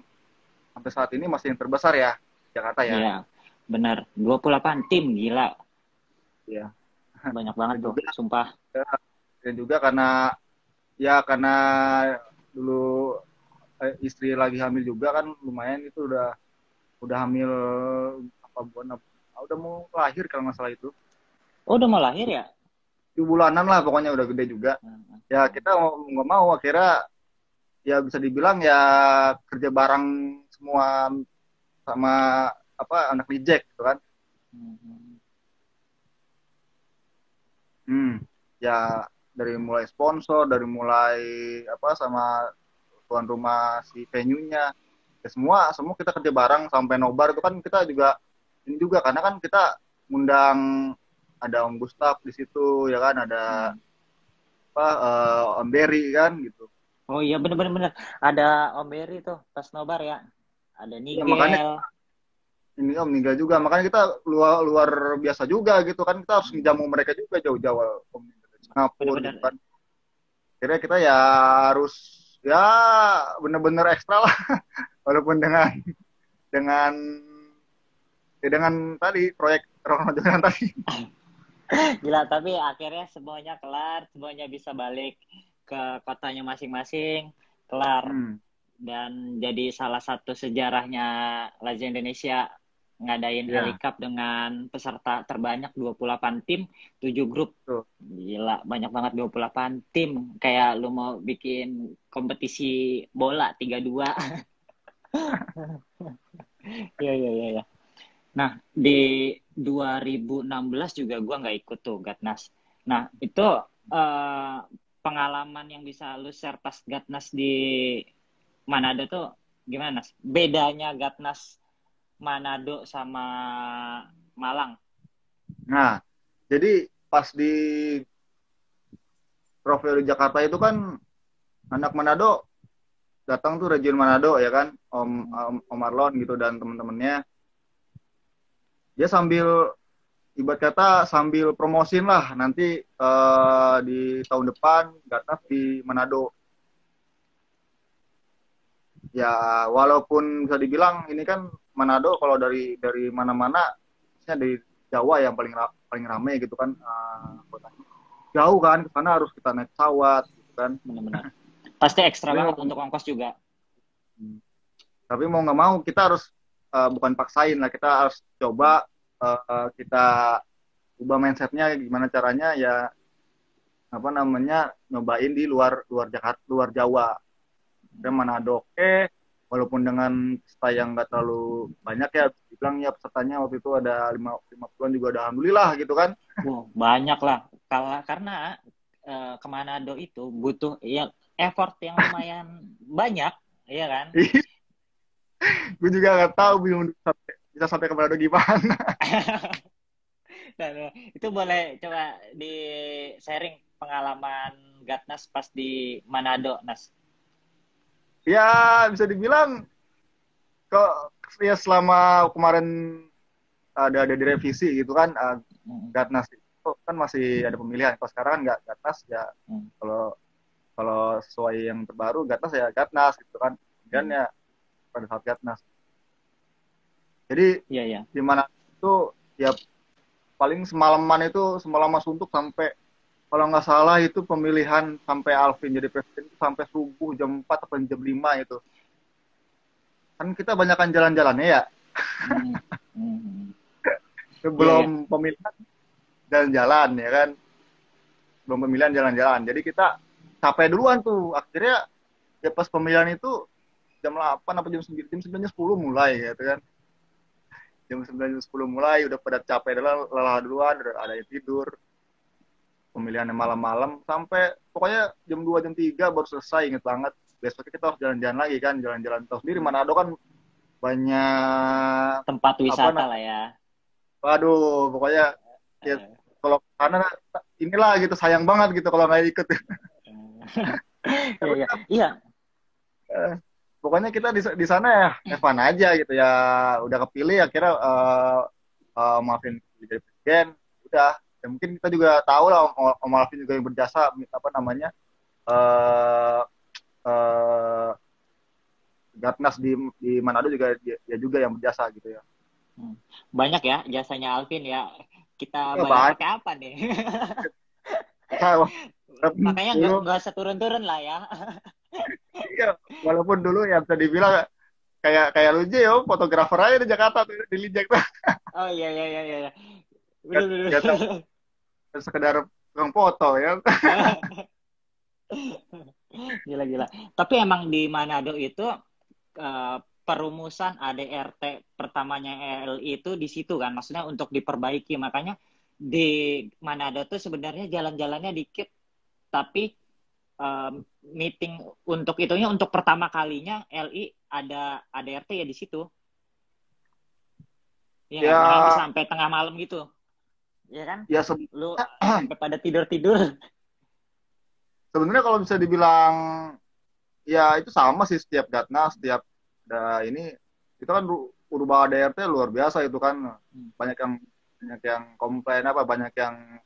sampai saat ini masih yang terbesar ya Jakarta ya. iya, benar. 28 tim, gila. Iya. Banyak banget Dan tuh, juga sumpah. dan juga karena dulu istri lagi hamil juga kan lumayan itu udah hamil apa bulan udah mau lahir kalau nggak salah itu Oh, udah mau lahir ya? 7 bulanan lah pokoknya udah gede juga ya kita nggak mau akhirnya ya bisa dibilang ya kerja bareng semua sama apa anak reject gitu kan ya dari mulai sponsor dari mulai apa sama tuan rumah si venue-nya ya semua kita kerja bareng sampai nobar itu kan kita juga ini juga karena kan kita ngundang ada Om Gustaf di situ ya kan ada apa Om Berry kan gitu Oh iya, bener-bener. Ada Om Berry tuh, pas nobar ya. Ada ya makanya Nigel. ini Om meninggal juga makanya kita luar luar biasa juga gitu kan kita harus ngejamu mereka juga jauh-jauh Om dari Singapura gitu Bener-bener. kan kira kita ya harus ya bener-bener ekstra lah walaupun dengan dengan tadi proyek Rono Jonan tadi. Gila, tapi akhirnya semuanya kelar, semuanya bisa balik ke kotanya masing-masing, kelar. Hmm, Dan jadi salah satu sejarahnya Lazio Indonesia ngadain LA ya, Cup dengan peserta terbanyak 28 tim, 7 grup. tuh. Gila, banyak banget 28 tim. Kayak lu mau bikin kompetisi bola 3-2. Iya, iya, iya. Ya. Nah, di 2016 juga gue nggak ikut tuh Gatnas. Nah, itu eh, pengalaman yang bisa lu share pas Gatnas di Manado tuh gimana, Nas? Bedanya Gatnas Manado sama Malang. Nah, jadi pas di Trofeo di Jakarta itu kan anak Manado datang tuh region Manado ya kan, Om Marlon gitu dan teman-temannya. Dia sambil ibarat kata sambil promosin lah nanti di tahun depan Gatnas di Manado. Ya walaupun bisa dibilang ini kan Manado kalau dari mana-mana, misalnya dari Jawa yang paling ramai gitu kan kotanya. Jauh kan ke sana harus kita naik pesawat gitu kan. Benar-benar. Pasti ekstra Tapi mau, banget untuk ongkos juga. tapi mau nggak mau kita harus bukan paksain lah kita harus coba kita ubah mindsetnya gimana caranya ya apa namanya nyobain di luar luar Jakarta luar Jawa. Ke Manado oke, walaupun dengan peserta yang nggak terlalu banyak ya, dibilang ya pesertanya waktu itu ada 50-an juga udah alhamdulillah gitu kan. Banyak lah. Karena ke Manado itu butuh ya effort yang lumayan banyak, iya kan? Gue juga nggak tahu bingung bisa sampai ke Manado gimana. Dan itu boleh coba di sharing pengalaman Gatnas pas di Manado, Nas. Ya bisa dibilang kok ya selama kemarin ada direvisi gitu kan, Gatnas itu kan masih ada pemilihan. Kalau sekarang kan nggak Gatnas ya, kalau kalau sesuai yang terbaru Gatnas ya Gatnas gitu kan. Dan ya pada saat Gatnas. Jadi Iya. di mana itu ya paling semalaman suntuk sampai, kalau nggak salah itu pemilihan sampai Alvin jadi presiden itu sampai subuh jam 4 atau jam 5 itu. Kan kita banyakkan jalan-jalannya ya. Sebelum pemilihan jalan-jalan ya kan. Sebelum pemilihan jalan-jalan. Jadi kita capek duluan tuh. Akhirnya ya pas pemilihan itu jam 8 apa jam 9, jam 9, jam 10 mulai gitu kan. Jam 9, jam 10 mulai udah pada capek lelah duluan, udah ada yang tidur. Pemilihannya malam-malam sampai pokoknya jam 2 jam 3 baru selesai, inget banget. Besoknya kita harus jalan-jalan lagi kan, jalan-jalan tahu sendiri Manado kan banyak tempat wisata lah ya. Waduh, pokoknya ya kalau karena inilah gitu sayang banget gitu kalau nggak ikut. Iya. Pokoknya kita di sana ya Evan aja gitu ya, udah kepilih akhirnya maafin jadi presiden, udah ya mungkin kita juga tahu lah Om Alvin juga yang berjasa apa namanya Gatnas di Manado juga dia juga yang berjasa gitu ya. Banyak ya jasanya Alvin ya. Kita Ya, bayar pakai apa nih? Makanya nggak seturun-turun lah ya. Iya, walaupun dulu ya bisa dibilang kayak lu aja ya, fotografer aja di Jakarta tuh di Lijek tuh. Oh iya. Gak tahu sekedar tukang foto ya. Gila. Tapi emang di Manado itu perumusan ADRT pertamanya LI itu di situ kan, maksudnya untuk diperbaiki. Makanya di Manado tuh sebenarnya jalan-jalannya dikit, tapi meeting untuk itunya untuk pertama kalinya LI ada ADRT ya di situ. Ya, makanya sampai tengah malam gitu. Ya kan? Ya lu sampai pada tidur-tidur. Sebenarnya kalau bisa dibilang ya itu sama sih setiap Gatnas, setiap ada ini itu kan urubah ADRT luar biasa itu kan. Banyak yang komplain banyak yang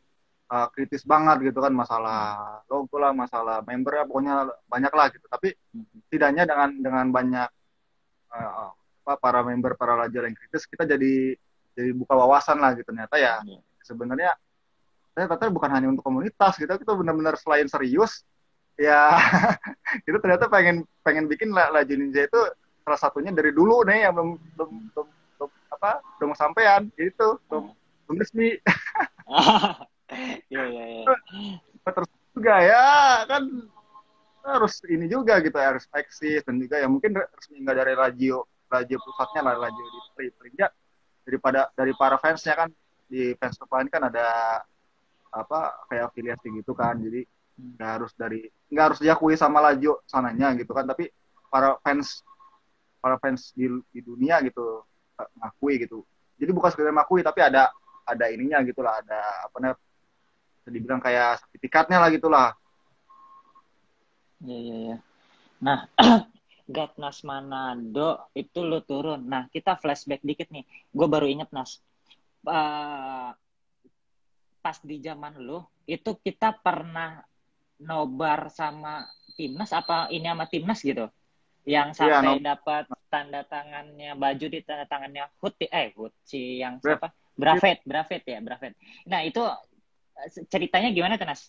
kritis banget gitu kan, masalah logo lah, masalah member ya, pokoknya banyak lah gitu. Tapi setidaknya dengan banyak para member, para pelajar yang kritis, kita jadi buka wawasan lah gitu. Ternyata ya sebenarnya ternyata bukan hanya untuk komunitas gitu, kita benar-benar selain serius ya kita ternyata pengen bikin Laju Ninja itu salah satunya dari dulu nih yang belum sampean gitu, belum resmi. Iya. Terus juga ya kan harus ini juga gitu, harus eksis, dan juga ya mungkin resmi nggak dari radio pusatnya lah, radio di Pringja, dari para fansnya kan, di fans club ini kan ada kayak afiliasi gitu kan, jadi nggak harus diakui sama Lajo sananya gitu kan, tapi para fans di dunia gitu ngakui gitu. Jadi bukan sekedar ngakui, tapi ada ininya gitulah, ada bisa dibilang kayak sertifikatnya lah gitulah. Iya. Nah, Gatnas Manado itu lu turun. Nah, kita flashback dikit nih. Gue baru inget, Nas. Pas di zaman lu, itu kita pernah nobar sama timnas apa ini sama timnas gitu? Yang sampai dapat tanda tangannya, baju di tanda tangannya Hut si yang siapa? Bravet. Nah, itu ceritanya gimana tuh, Nas?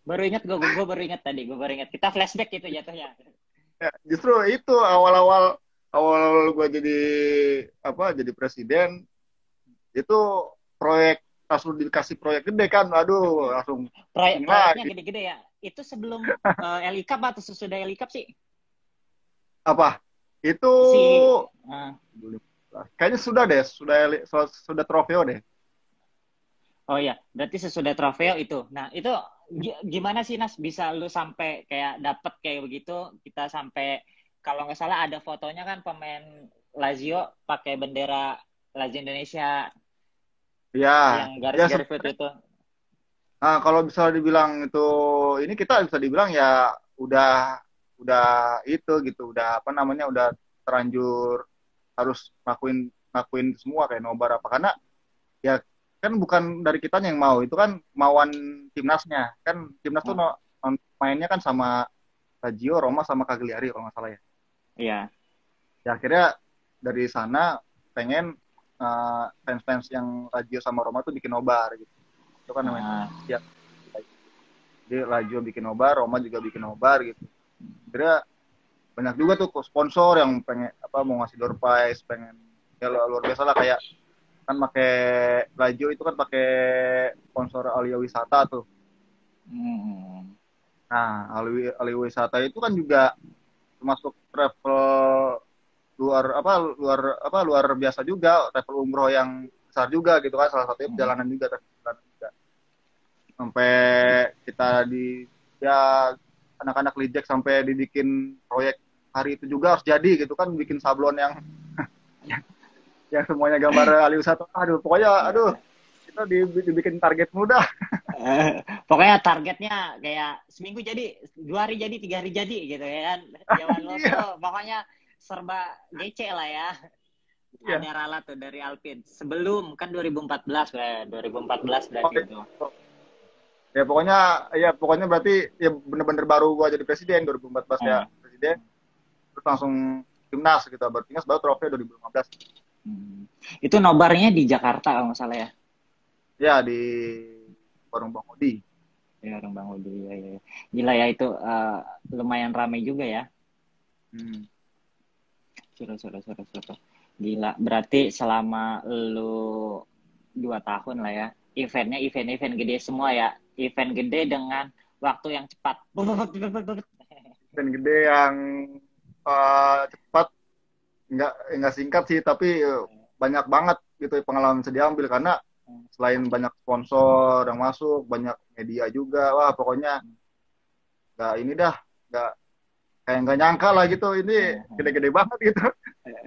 Gue baru ingat tadi. Kita flashback itu jatuhnya. Ya, justru itu awal gue jadi presiden itu proyek, langsung dikasih proyek gede kan, aduh langsung proyeknya gede-gede ya. Itu sebelum LI Cup atau sesudah LI Cup sih? Apa? Itu Si uh, kayaknya sudah deh, sudah trofeo deh. oh ya, berarti sesudah trofeo itu. Nah, itu gimana sih Nas bisa lu sampai kayak dapet kayak begitu? Kita sampai kalau nggak salah ada fotonya kan pemain Lazio pakai bendera Lazio Indonesia Ya, yang ya garis-garis putih itu. nah, kalau bisa dibilang itu ini kita bisa dibilang ya udah udah itu gitu, udah apa namanya udah terlanjur harus ngakuin semua kayak nobar apa karena ya kan bukan dari kitanya yang mau, itu kan mauan timnasnya. Kan timnas tuh Oh, mainnya kan sama Lazio, Roma sama Cagliari kalau nggak salah ya. iya. Ya akhirnya dari sana pengen fans-fans yang Lazio sama Roma tuh bikin nobar gitu. Itu kan namanya. Ah, Ya, jadi Lazio bikin nobar, Roma juga bikin nobar gitu. Akhirnya banyak juga tuh sponsor yang pengen apa mau ngasih door prize, pengen ya luar biasa lah kayak kan pakai Lazio itu kan pakai sponsor Alia Wisata tuh. hmm. Nah, Alia Wisata itu kan juga termasuk travel luar biasa juga, travel umroh yang besar juga gitu kan, salah satunya Hmm. perjalanan juga, perjalanan juga. Sampai kita di ya anak-anak Lijek sampai dibikin proyek hari itu juga harus jadi gitu kan, bikin sablon yang semuanya gambar Ali Wisata. Aduh, pokoknya aduh kita dibikin target mudah. Pokoknya targetnya kayak seminggu jadi, 2 hari jadi, 3 hari jadi gitu ya kan. Zaman lo Iya, tuh pokoknya serba gece lah ya. iya. Ada ralat tuh dari Alpin. Sebelum kan 2014, 2014 Oh, berarti itu. ya pokoknya berarti ya bener-bener baru gua jadi presiden 2014 ya, Hmm. presiden terus langsung timnas gitu, baru timnas baru trofeo 2015 Hmm. Itu nobarnya di Jakarta kalau nggak salah ya. ya di warung Bang Odi. Ya, orang Bang Udi. Ya, ya. Gila ya itu lumayan ramai juga ya. Hmm. Suruh. Gila. Berarti selama lu 2 tahun lah ya. Eventnya event-event gede semua ya. Event gede dengan waktu yang cepat. Dan gede yang cepat, nggak singkat sih tapi banyak banget gitu pengalaman bisa diambil karena selain banyak sponsor yang masuk, banyak media juga, wah pokoknya nggak ini dah, nggak kayak nggak nyangka lah gitu, ini gede-gede banget gitu.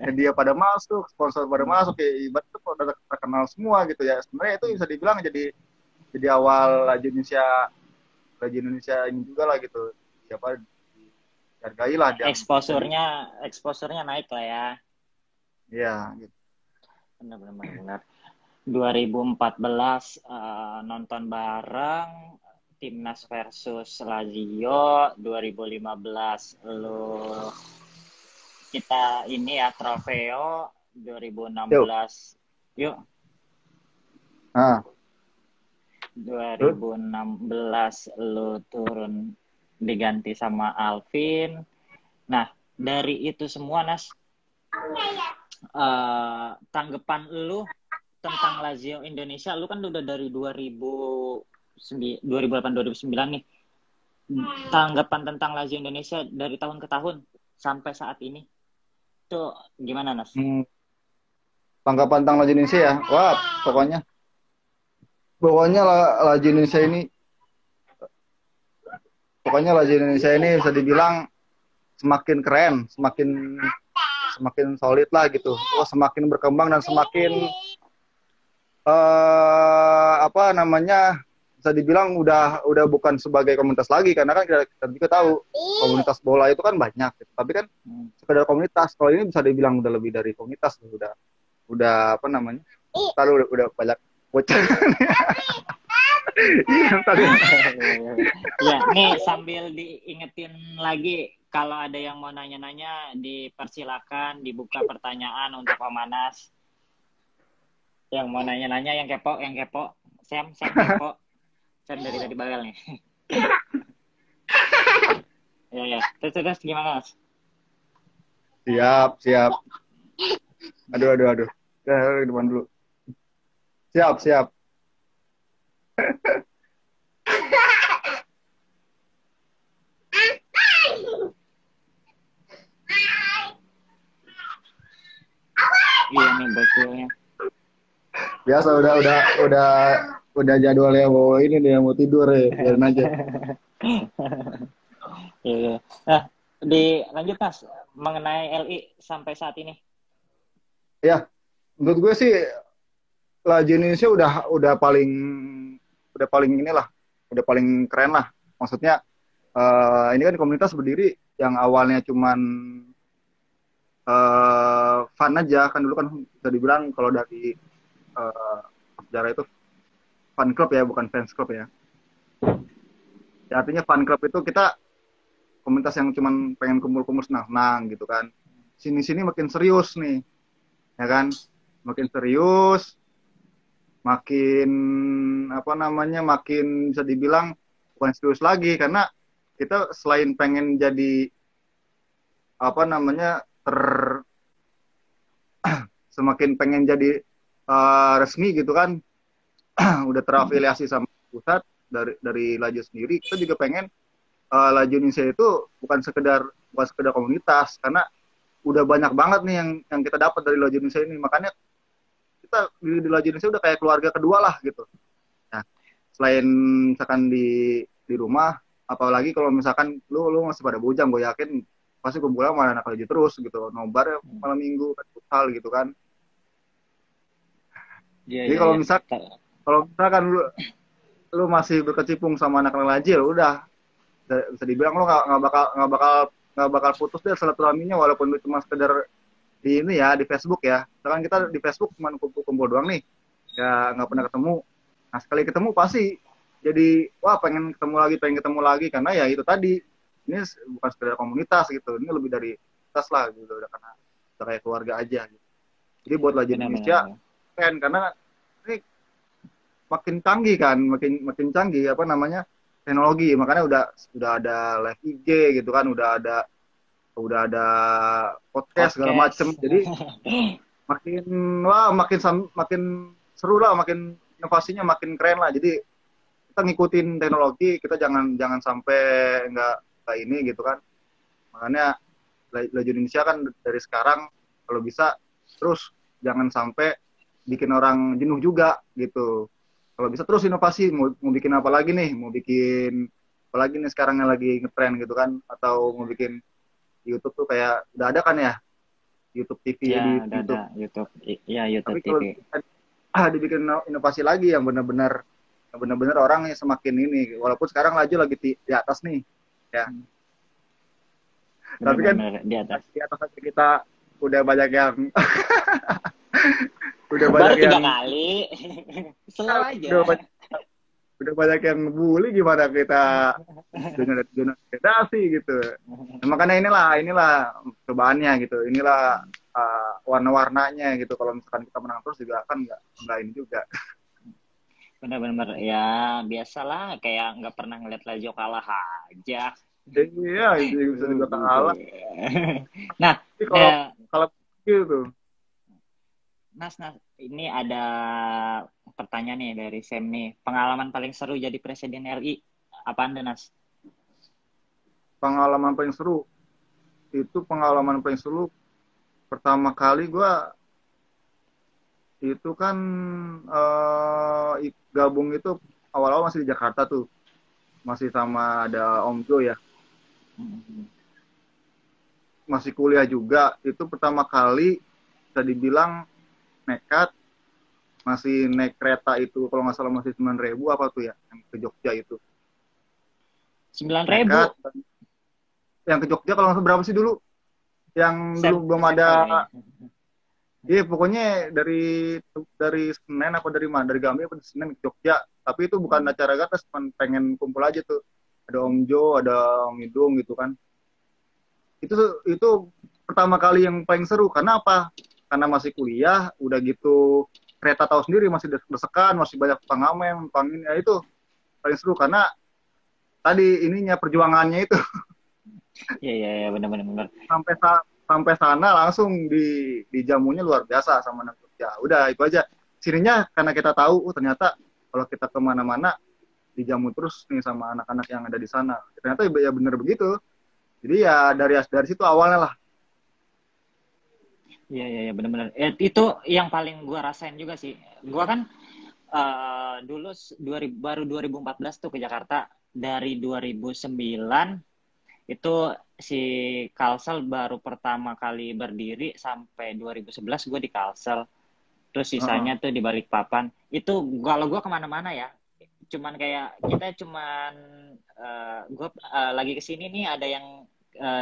Media pada masuk, sponsor pada masuk, ya ibarat itu udah terkenal semua gitu ya. Sebenarnya itu bisa dibilang jadi awal Laju Indonesia ini juga lah gitu. Siapa dihargai lah, bisa di Exposure-nya naik lah ya. ya gitu. Benar. 2014 nonton bareng Timnas versus Lazio. 2015 lu kita ini ya trofeo. Yuk. 2016 yuk Nah, terus 2016 lu turun diganti sama Alvin. Nah, dari itu semua Nas, tanggapan lu tentang Lazio Indonesia, lu kan udah dari 2008 2009 nih. Tanggapan tentang Lazio Indonesia dari tahun ke tahun sampai saat ini itu gimana Nas? tanggapan tentang Laju Indonesia ya. Wah, pokoknya Laju Indonesia ini pokoknya Laju Indonesia ini bisa dibilang semakin keren, semakin semakin solid lah gitu. Oh, semakin berkembang dan semakin apa namanya bisa dibilang udah bukan sebagai komunitas lagi karena kan kita juga tahu komunitas bola itu kan banyak gitu. Tapi kan sekedar komunitas, kalau ini bisa dibilang udah lebih dari komunitas, udah apa namanya, lalu udah banyak bocah. Iya tadi. Ya, nih sambil diingetin lagi kalau ada yang mau nanya-nanya dipersilakan dibuka pertanyaan untuk Om Anas. Yang mau nanya-nanya yang kepo. Sam kepo. Sam dari tadi bagal nih. Ya. Terus gimana, Mas? Siap. Aduh. Depan dulu. Siap. Feelnya. Biasa udah jadwalnya mau ini nih mau tidur ya, biarin aja. Iya. Nah, dilanjut Mas mengenai LI sampai saat ini. Ya, menurut gue sih Laju Indonesia udah paling inilah, udah paling keren lah. Maksudnya ini kan komunitas berdiri yang awalnya cuman fun aja kan, dulu kan bisa dibilang kalau dari sejarah itu fun club ya, bukan fans club ya. Ya artinya fun club itu kita komunitas yang cuman pengen kumpul-kumpul senang-senang gitu kan. Sini-sini makin serius nih, ya kan? Makin serius, makin apa namanya, makin bisa dibilang bukan serius lagi karena kita selain pengen jadi apa namanya semakin pengen jadi resmi gitu kan, udah terafiliasi sama pusat dari Laju sendiri, kita juga pengen Laju Indonesia itu bukan sekedar komunitas karena udah banyak banget nih yang kita dapat dari Laju Indonesia ini, makanya kita di Laju Indonesia udah kayak keluarga kedua lah gitu. Nah, selain misalkan di rumah, apalagi kalau misalkan lu masih pada bujang, gue yakin pasti kumpulan sama anak Laju terus gitu, nobar ya malam minggu kan futsal gitu kan. Iya, Jadi iya, kalau iya. misalkan lu masih berkecimpung sama anak Laju, ya udah bisa dibilang lu nggak bakal putus deh silaturahminya, walaupun lu cuma sekedar di ini ya, di Facebook ya. Misalkan kita di Facebook cuma kumpul-kumpul doang nih, ya nggak pernah ketemu. Nah sekali ketemu pasti jadi wah pengen ketemu lagi karena ya itu tadi, ini bukan sekedar komunitas gitu, ini lebih dari komunitas lah gitu, udah kayak keluarga aja gitu. Jadi buat Laju Indonesia Benar-benar. keren karena ini makin canggih kan, makin makin canggih apa namanya teknologi, makanya udah ada live IG gitu kan, udah ada podcast segala macem, Podcast. jadi makin wah makin seru lah, makin inovasinya makin keren lah. Jadi kita ngikutin teknologi, kita jangan sampai nggak ini gitu kan. Makanya Laju Indonesia kan dari sekarang kalau bisa terus jangan sampai bikin orang jenuh juga gitu. Kalau bisa terus inovasi, mau bikin apa lagi nih, mau bikin apa lagi nih sekarang yang lagi ngetren gitu kan, atau mau bikin YouTube tuh kayak udah ada kan ya, YouTube TV Ya, di udah ada YouTube. YouTube. Ya, YouTube Tapi TV. kalau dibikin inovasi lagi yang benar-benar orang yang semakin ini, walaupun sekarang Laju lagi di atas nih ya, tapi kan Benar-benar di atas. di atas aja kita udah banyak yang udah Baru banyak yang 3 kali. Slow udah aja. banyak, udah banyak yang bully, gimana kita zona degradasi gitu. Nah, makanya inilah cobaannya gitu, inilah warna-warnanya gitu. Kalau misalkan kita menang terus juga kan nggak ini juga. Benar-benar ya biasalah kayak nggak pernah ngeliat Lazio kalah aja. Iya, itu bisa juga kalah. Nah, Tapi kalau gitu, Nas, ini ada pertanyaan nih dari Sam nih. Pengalaman paling seru jadi presiden RI apa Anda, Nas? pengalaman paling seru pertama kali gue itu kan gabung itu awal-awal masih di Jakarta tuh, masih sama ada Om Jo ya, masih kuliah juga. Itu pertama kali bisa dibilang nekat, masih naik kereta itu kalau nggak salah masih 9.000 apa tuh ya, yang ke Jogja itu 9.000. nekat. Yang ke Jogja kalau nggak salah berapa sih dulu, yang dulu belum ada. Iya pokoknya dari Senen apa dari mana, dari Gambir apa dari Senen ke Jogja, tapi itu bukan acara gatas, cuma pengen kumpul aja tuh, ada Om Jo, ada Om Idung gitu kan. Itu pertama kali yang paling seru karena apa, karena masih kuliah, udah gitu kereta tahu sendiri masih desekan, masih banyak pengamen pangin, ya itu paling seru karena tadi ininya perjuangannya itu. Iya, benar. Sampai sana langsung di jamunya luar biasa sama anak Jogja. Udah itu aja. Sininya karena kita tahu ternyata kalau kita kemana-mana dijamu terus nih sama anak-anak yang ada di sana. Ternyata ya benar begitu. Jadi ya dari situ awalnya lah. Iya, iya, iya, benar-benar. Itu yang paling gua rasain juga sih. Gua kan dulu 2000, baru 2014 tuh ke Jakarta. Dari 2009 itu si Kalsel baru pertama kali berdiri sampai 2011 gue di Kalsel. Terus Heeh. sisanya tuh di Balikpapan. Itu kalau gue kemana-mana ya, cuman kayak kita cuman gue lagi kesini nih ada yang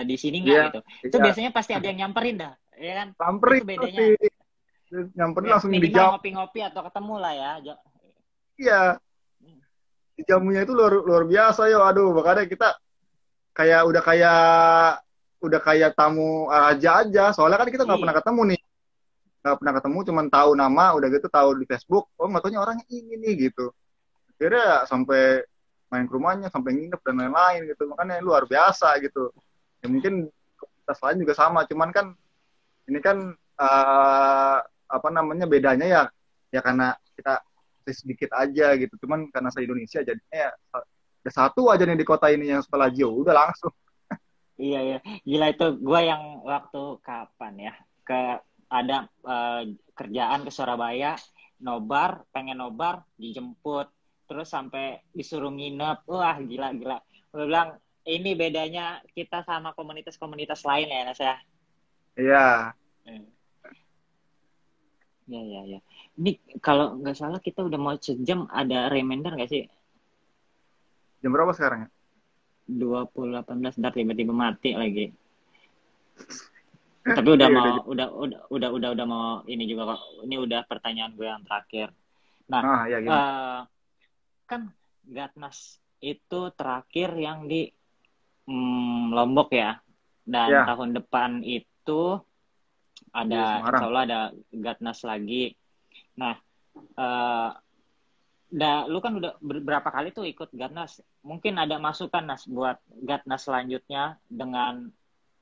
di sini nggak Iya, gitu. Itu iya. biasanya pasti ada yang nyamperin dah, ya kan? Samperin Itu pasti. bedanya. Nyamperin Ya, langsung minimal dijam. ngopi-ngopi atau ketemu lah ya. Iya, jamunya itu luar luar biasa yo. Aduh, makanya kita kayak udah kayak tamu raja aja. Soalnya kan kita nggak pernah Iya, ketemu nih, nggak pernah ketemu, cuman tahu nama, udah gitu tahu di Facebook. Oh, nggak taunya orangnya ini nih gitu. Akhirnya sampai main ke rumahnya, sampai nginep dan lain-lain gitu. Makanya luar biasa gitu. Ya mungkin komunitas lain juga sama, cuman kan ini kan apa namanya bedanya ya, ya karena kita sedikit aja gitu. Cuman karena se Indonesia jadinya ya ada satu aja nih di kota ini yang sekolah Lazio, udah langsung. iya, iya. Gila itu gue yang waktu kapan ya ke ada kerjaan ke Surabaya, nobar, pengen nobar, dijemput, terus sampai disuruh nginep. Wah, gila, gila. Gue bilang ini bedanya kita sama komunitas-komunitas lain ya, Nas ya. Iya, Hmm. Ya, ya, ya. Ini kalau nggak salah kita udah mau sejam, ada reminder nggak sih? jam berapa sekarang ya? 2018 ntar tiba-tiba mati lagi. Tapi udah Iya mau, udah jam. udah mau ini juga kok. Ini udah pertanyaan gue yang terakhir. Nah, Ah ya gimana? eh, kan Gatnas itu terakhir yang di Lombok ya. Dan Ya tahun depan itu di ada, insya Semarang. Allah ada Gatnas lagi. Nah, eh, lu kan udah berapa kali tuh ikut Gatnas. Mungkin ada masukan Nas buat Gatnas selanjutnya dengan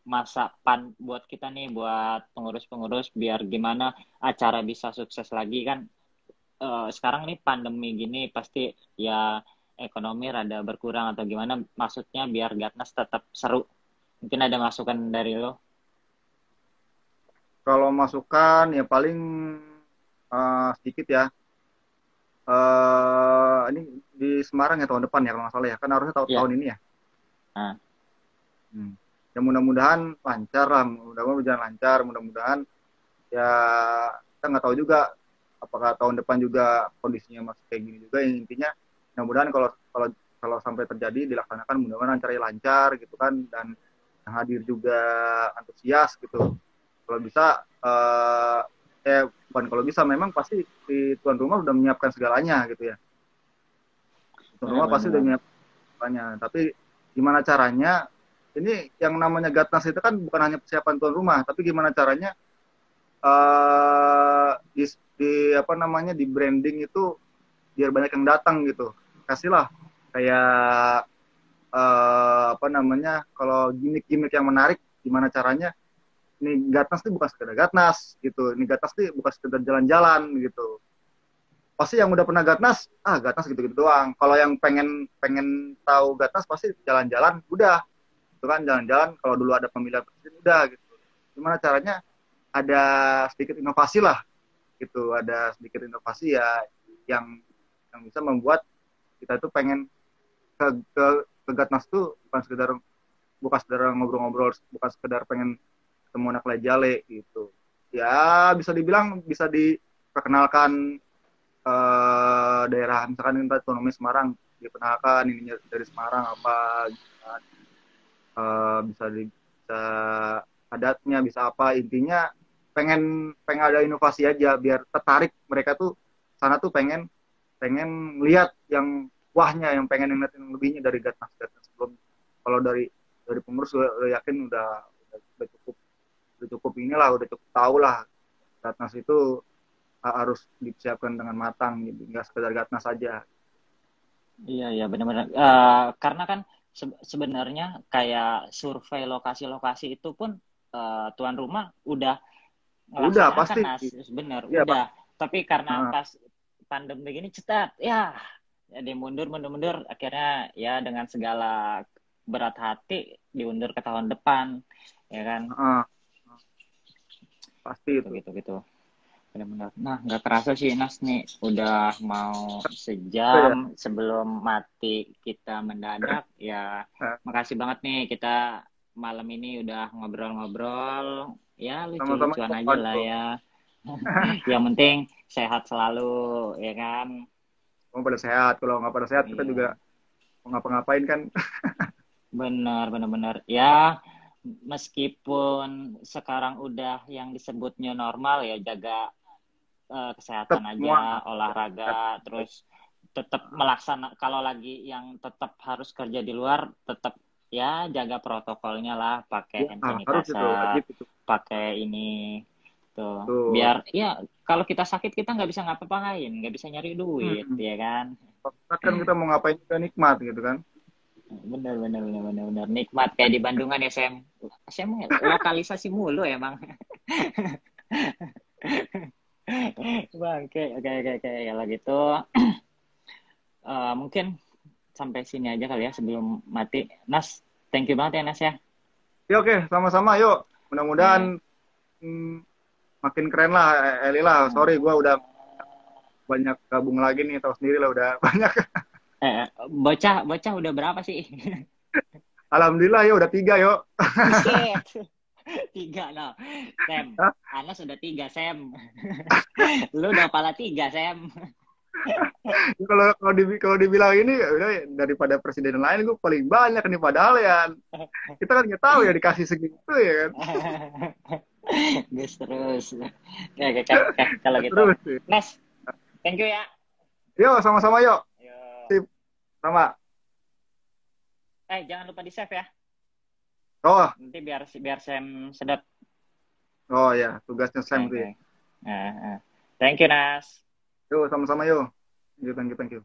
masa pan buat kita nih, buat pengurus-pengurus biar gimana acara bisa sukses lagi kan. Sekarang nih pandemi gini pasti ya ekonomi rada berkurang atau gimana, maksudnya biar Gatnas tetap seru. Mungkin ada masukan dari lo. Kalau masukan ya paling sedikit ya. Ini di Semarang ya tahun depan ya kalau nggak salah ya. Kan harusnya tahun Ya. ini ya. Nah, Hmm. Ya mudah-mudahan lancar lah, mudah-mudahan berjalan lancar, mudah-mudahan ya kita nggak tahu juga apakah tahun depan juga kondisinya masih kayak gini juga. Yang intinya mudah-mudahan kalau kalau kalau sampai terjadi dilaksanakan mudah-mudahan lancar lancar gitu kan, dan yang hadir juga antusias gitu. Kalau bisa bukan kalau bisa, memang pasti si tuan rumah sudah menyiapkan segalanya gitu ya. Tuan rumah pasti sudah benar-benar. menyiapkan segalanya, tapi gimana caranya, ini yang namanya Gatnas itu kan bukan hanya persiapan tuan rumah, tapi gimana caranya di apa namanya di branding itu biar banyak yang datang gitu. Kasihlah kayak apa namanya, kalau gimmick-gimmick yang menarik, gimana caranya ini Gatnas itu bukan sekedar Gatnas gitu, ini Gatnas itu bukan sekedar jalan-jalan gitu. Pasti yang udah pernah Gatnas, Gatnas gitu-gitu doang. Kalau yang pengen pengen tahu Gatnas pasti jalan-jalan, udah itu kan jalan-jalan. Kalau dulu ada pemilihan presiden udah gitu. Gimana caranya ada sedikit inovasi lah gitu, ada sedikit inovasi ya yang yang bisa membuat kita tuh pengen ke ke, ke Gatnas tuh bukan sekedar ngobrol-ngobrol, bukan sekedar pengen ketemu anak lejale gitu. Ya bisa dibilang bisa diperkenalkan daerah, misalkan kita ekonomi Semarang, diperkenalkan ininya dari Semarang apa gitu kan. Bisa adatnya, bisa apa, intinya pengen pengen ada inovasi aja biar tertarik mereka tuh sana tuh pengen pengen lihat yang wahnya, yang pengen lihat yang lebihnya dari Gatnas Gatnas sebelum. Kalau dari pengurus gue yakin udah cukup, inilah, udah cukup tahu lah Gatnas itu harus disiapkan dengan matang gitu, nggak sekedar Gatnas saja. Iya, iya, benar-benar. Karena kan sebenarnya kayak survei lokasi-lokasi itu pun tuan rumah udah Udah ngelaksanakan, pasti, Nas, bener iya pak. udah, tapi karena Nah, pas pandemi gini cetat ya, jadi mundur mundur mundur akhirnya ya dengan segala berat hati diundur ke tahun depan, ya kan. uh, Pasti gitu itu. gitu gitu. Benar-benar. Nah, nggak kerasa sih Nas nih, udah mau Oh ya. sejam sebelum mati kita mendadak. Ya, Nah, makasih banget nih kita malam ini udah ngobrol-ngobrol. Ya, sama-sama lucu-lucuan Yuk. aja lah Waduh. ya. Yang penting sehat selalu, ya kan? Kamu pada sehat. Kalau nggak pada sehat, kita juga Iya, mau ngapa-ngapain kan. benar, benar-benar. Ya, meskipun sekarang udah yang disebutnya normal ya, jaga Tetap kesehatan semua aja, sehat. olahraga, terus tetap melaksana kalau lagi yang tetap harus kerja di luar, tetap ya jaga protokolnya lah, pakai Ya, hand harus itu. sanitizer, Wajib itu. pakai ini tuh, Tuh. biar ya kalau kita sakit kita nggak bisa ngapa-ngapain, nggak bisa nyari duit, Hmm. ya kan? Kan kita mau ngapain juga nikmat gitu kan. Bener bener bener bener bener nikmat kayak di Bandungan ya Sam. Sam lokalisasi mulu emang. Bang, oke kalau gitu mungkin sampai sini aja kali ya sebelum mati. Nas, thank you banget ya Nas ya. Ya oke, sama-sama yuk. Mudah-mudahan Eh, hmm, makin keren lah Eli lah. Sorry gue udah banyak gabung lagi nih, tahu sendiri lah udah banyak. bocah bocah udah berapa sih? Alhamdulillah ya udah 3 yuk. Buset. Tiga no. Sam, Hah? Anas udah tiga Sam. Lu udah kepala tiga Sam. Kalau dibilang ini udah daripada presiden lain gue paling banyak nih padahal ya kita kan nggak tahu ya dikasih segitu ya kan. Gus terus. Oke, kalau gitu. Terus sih. Nes, thank you ya. Yuk sama-sama yuk. Yo. Sip. Sama. Jangan lupa di save ya. Oh, Nanti biar Sam sedap. oh ya, tugasnya Sam Oke, tuh oke. ya. Thank you Nas. Yuk sama-sama yuk. Thank you, thank you, thank you.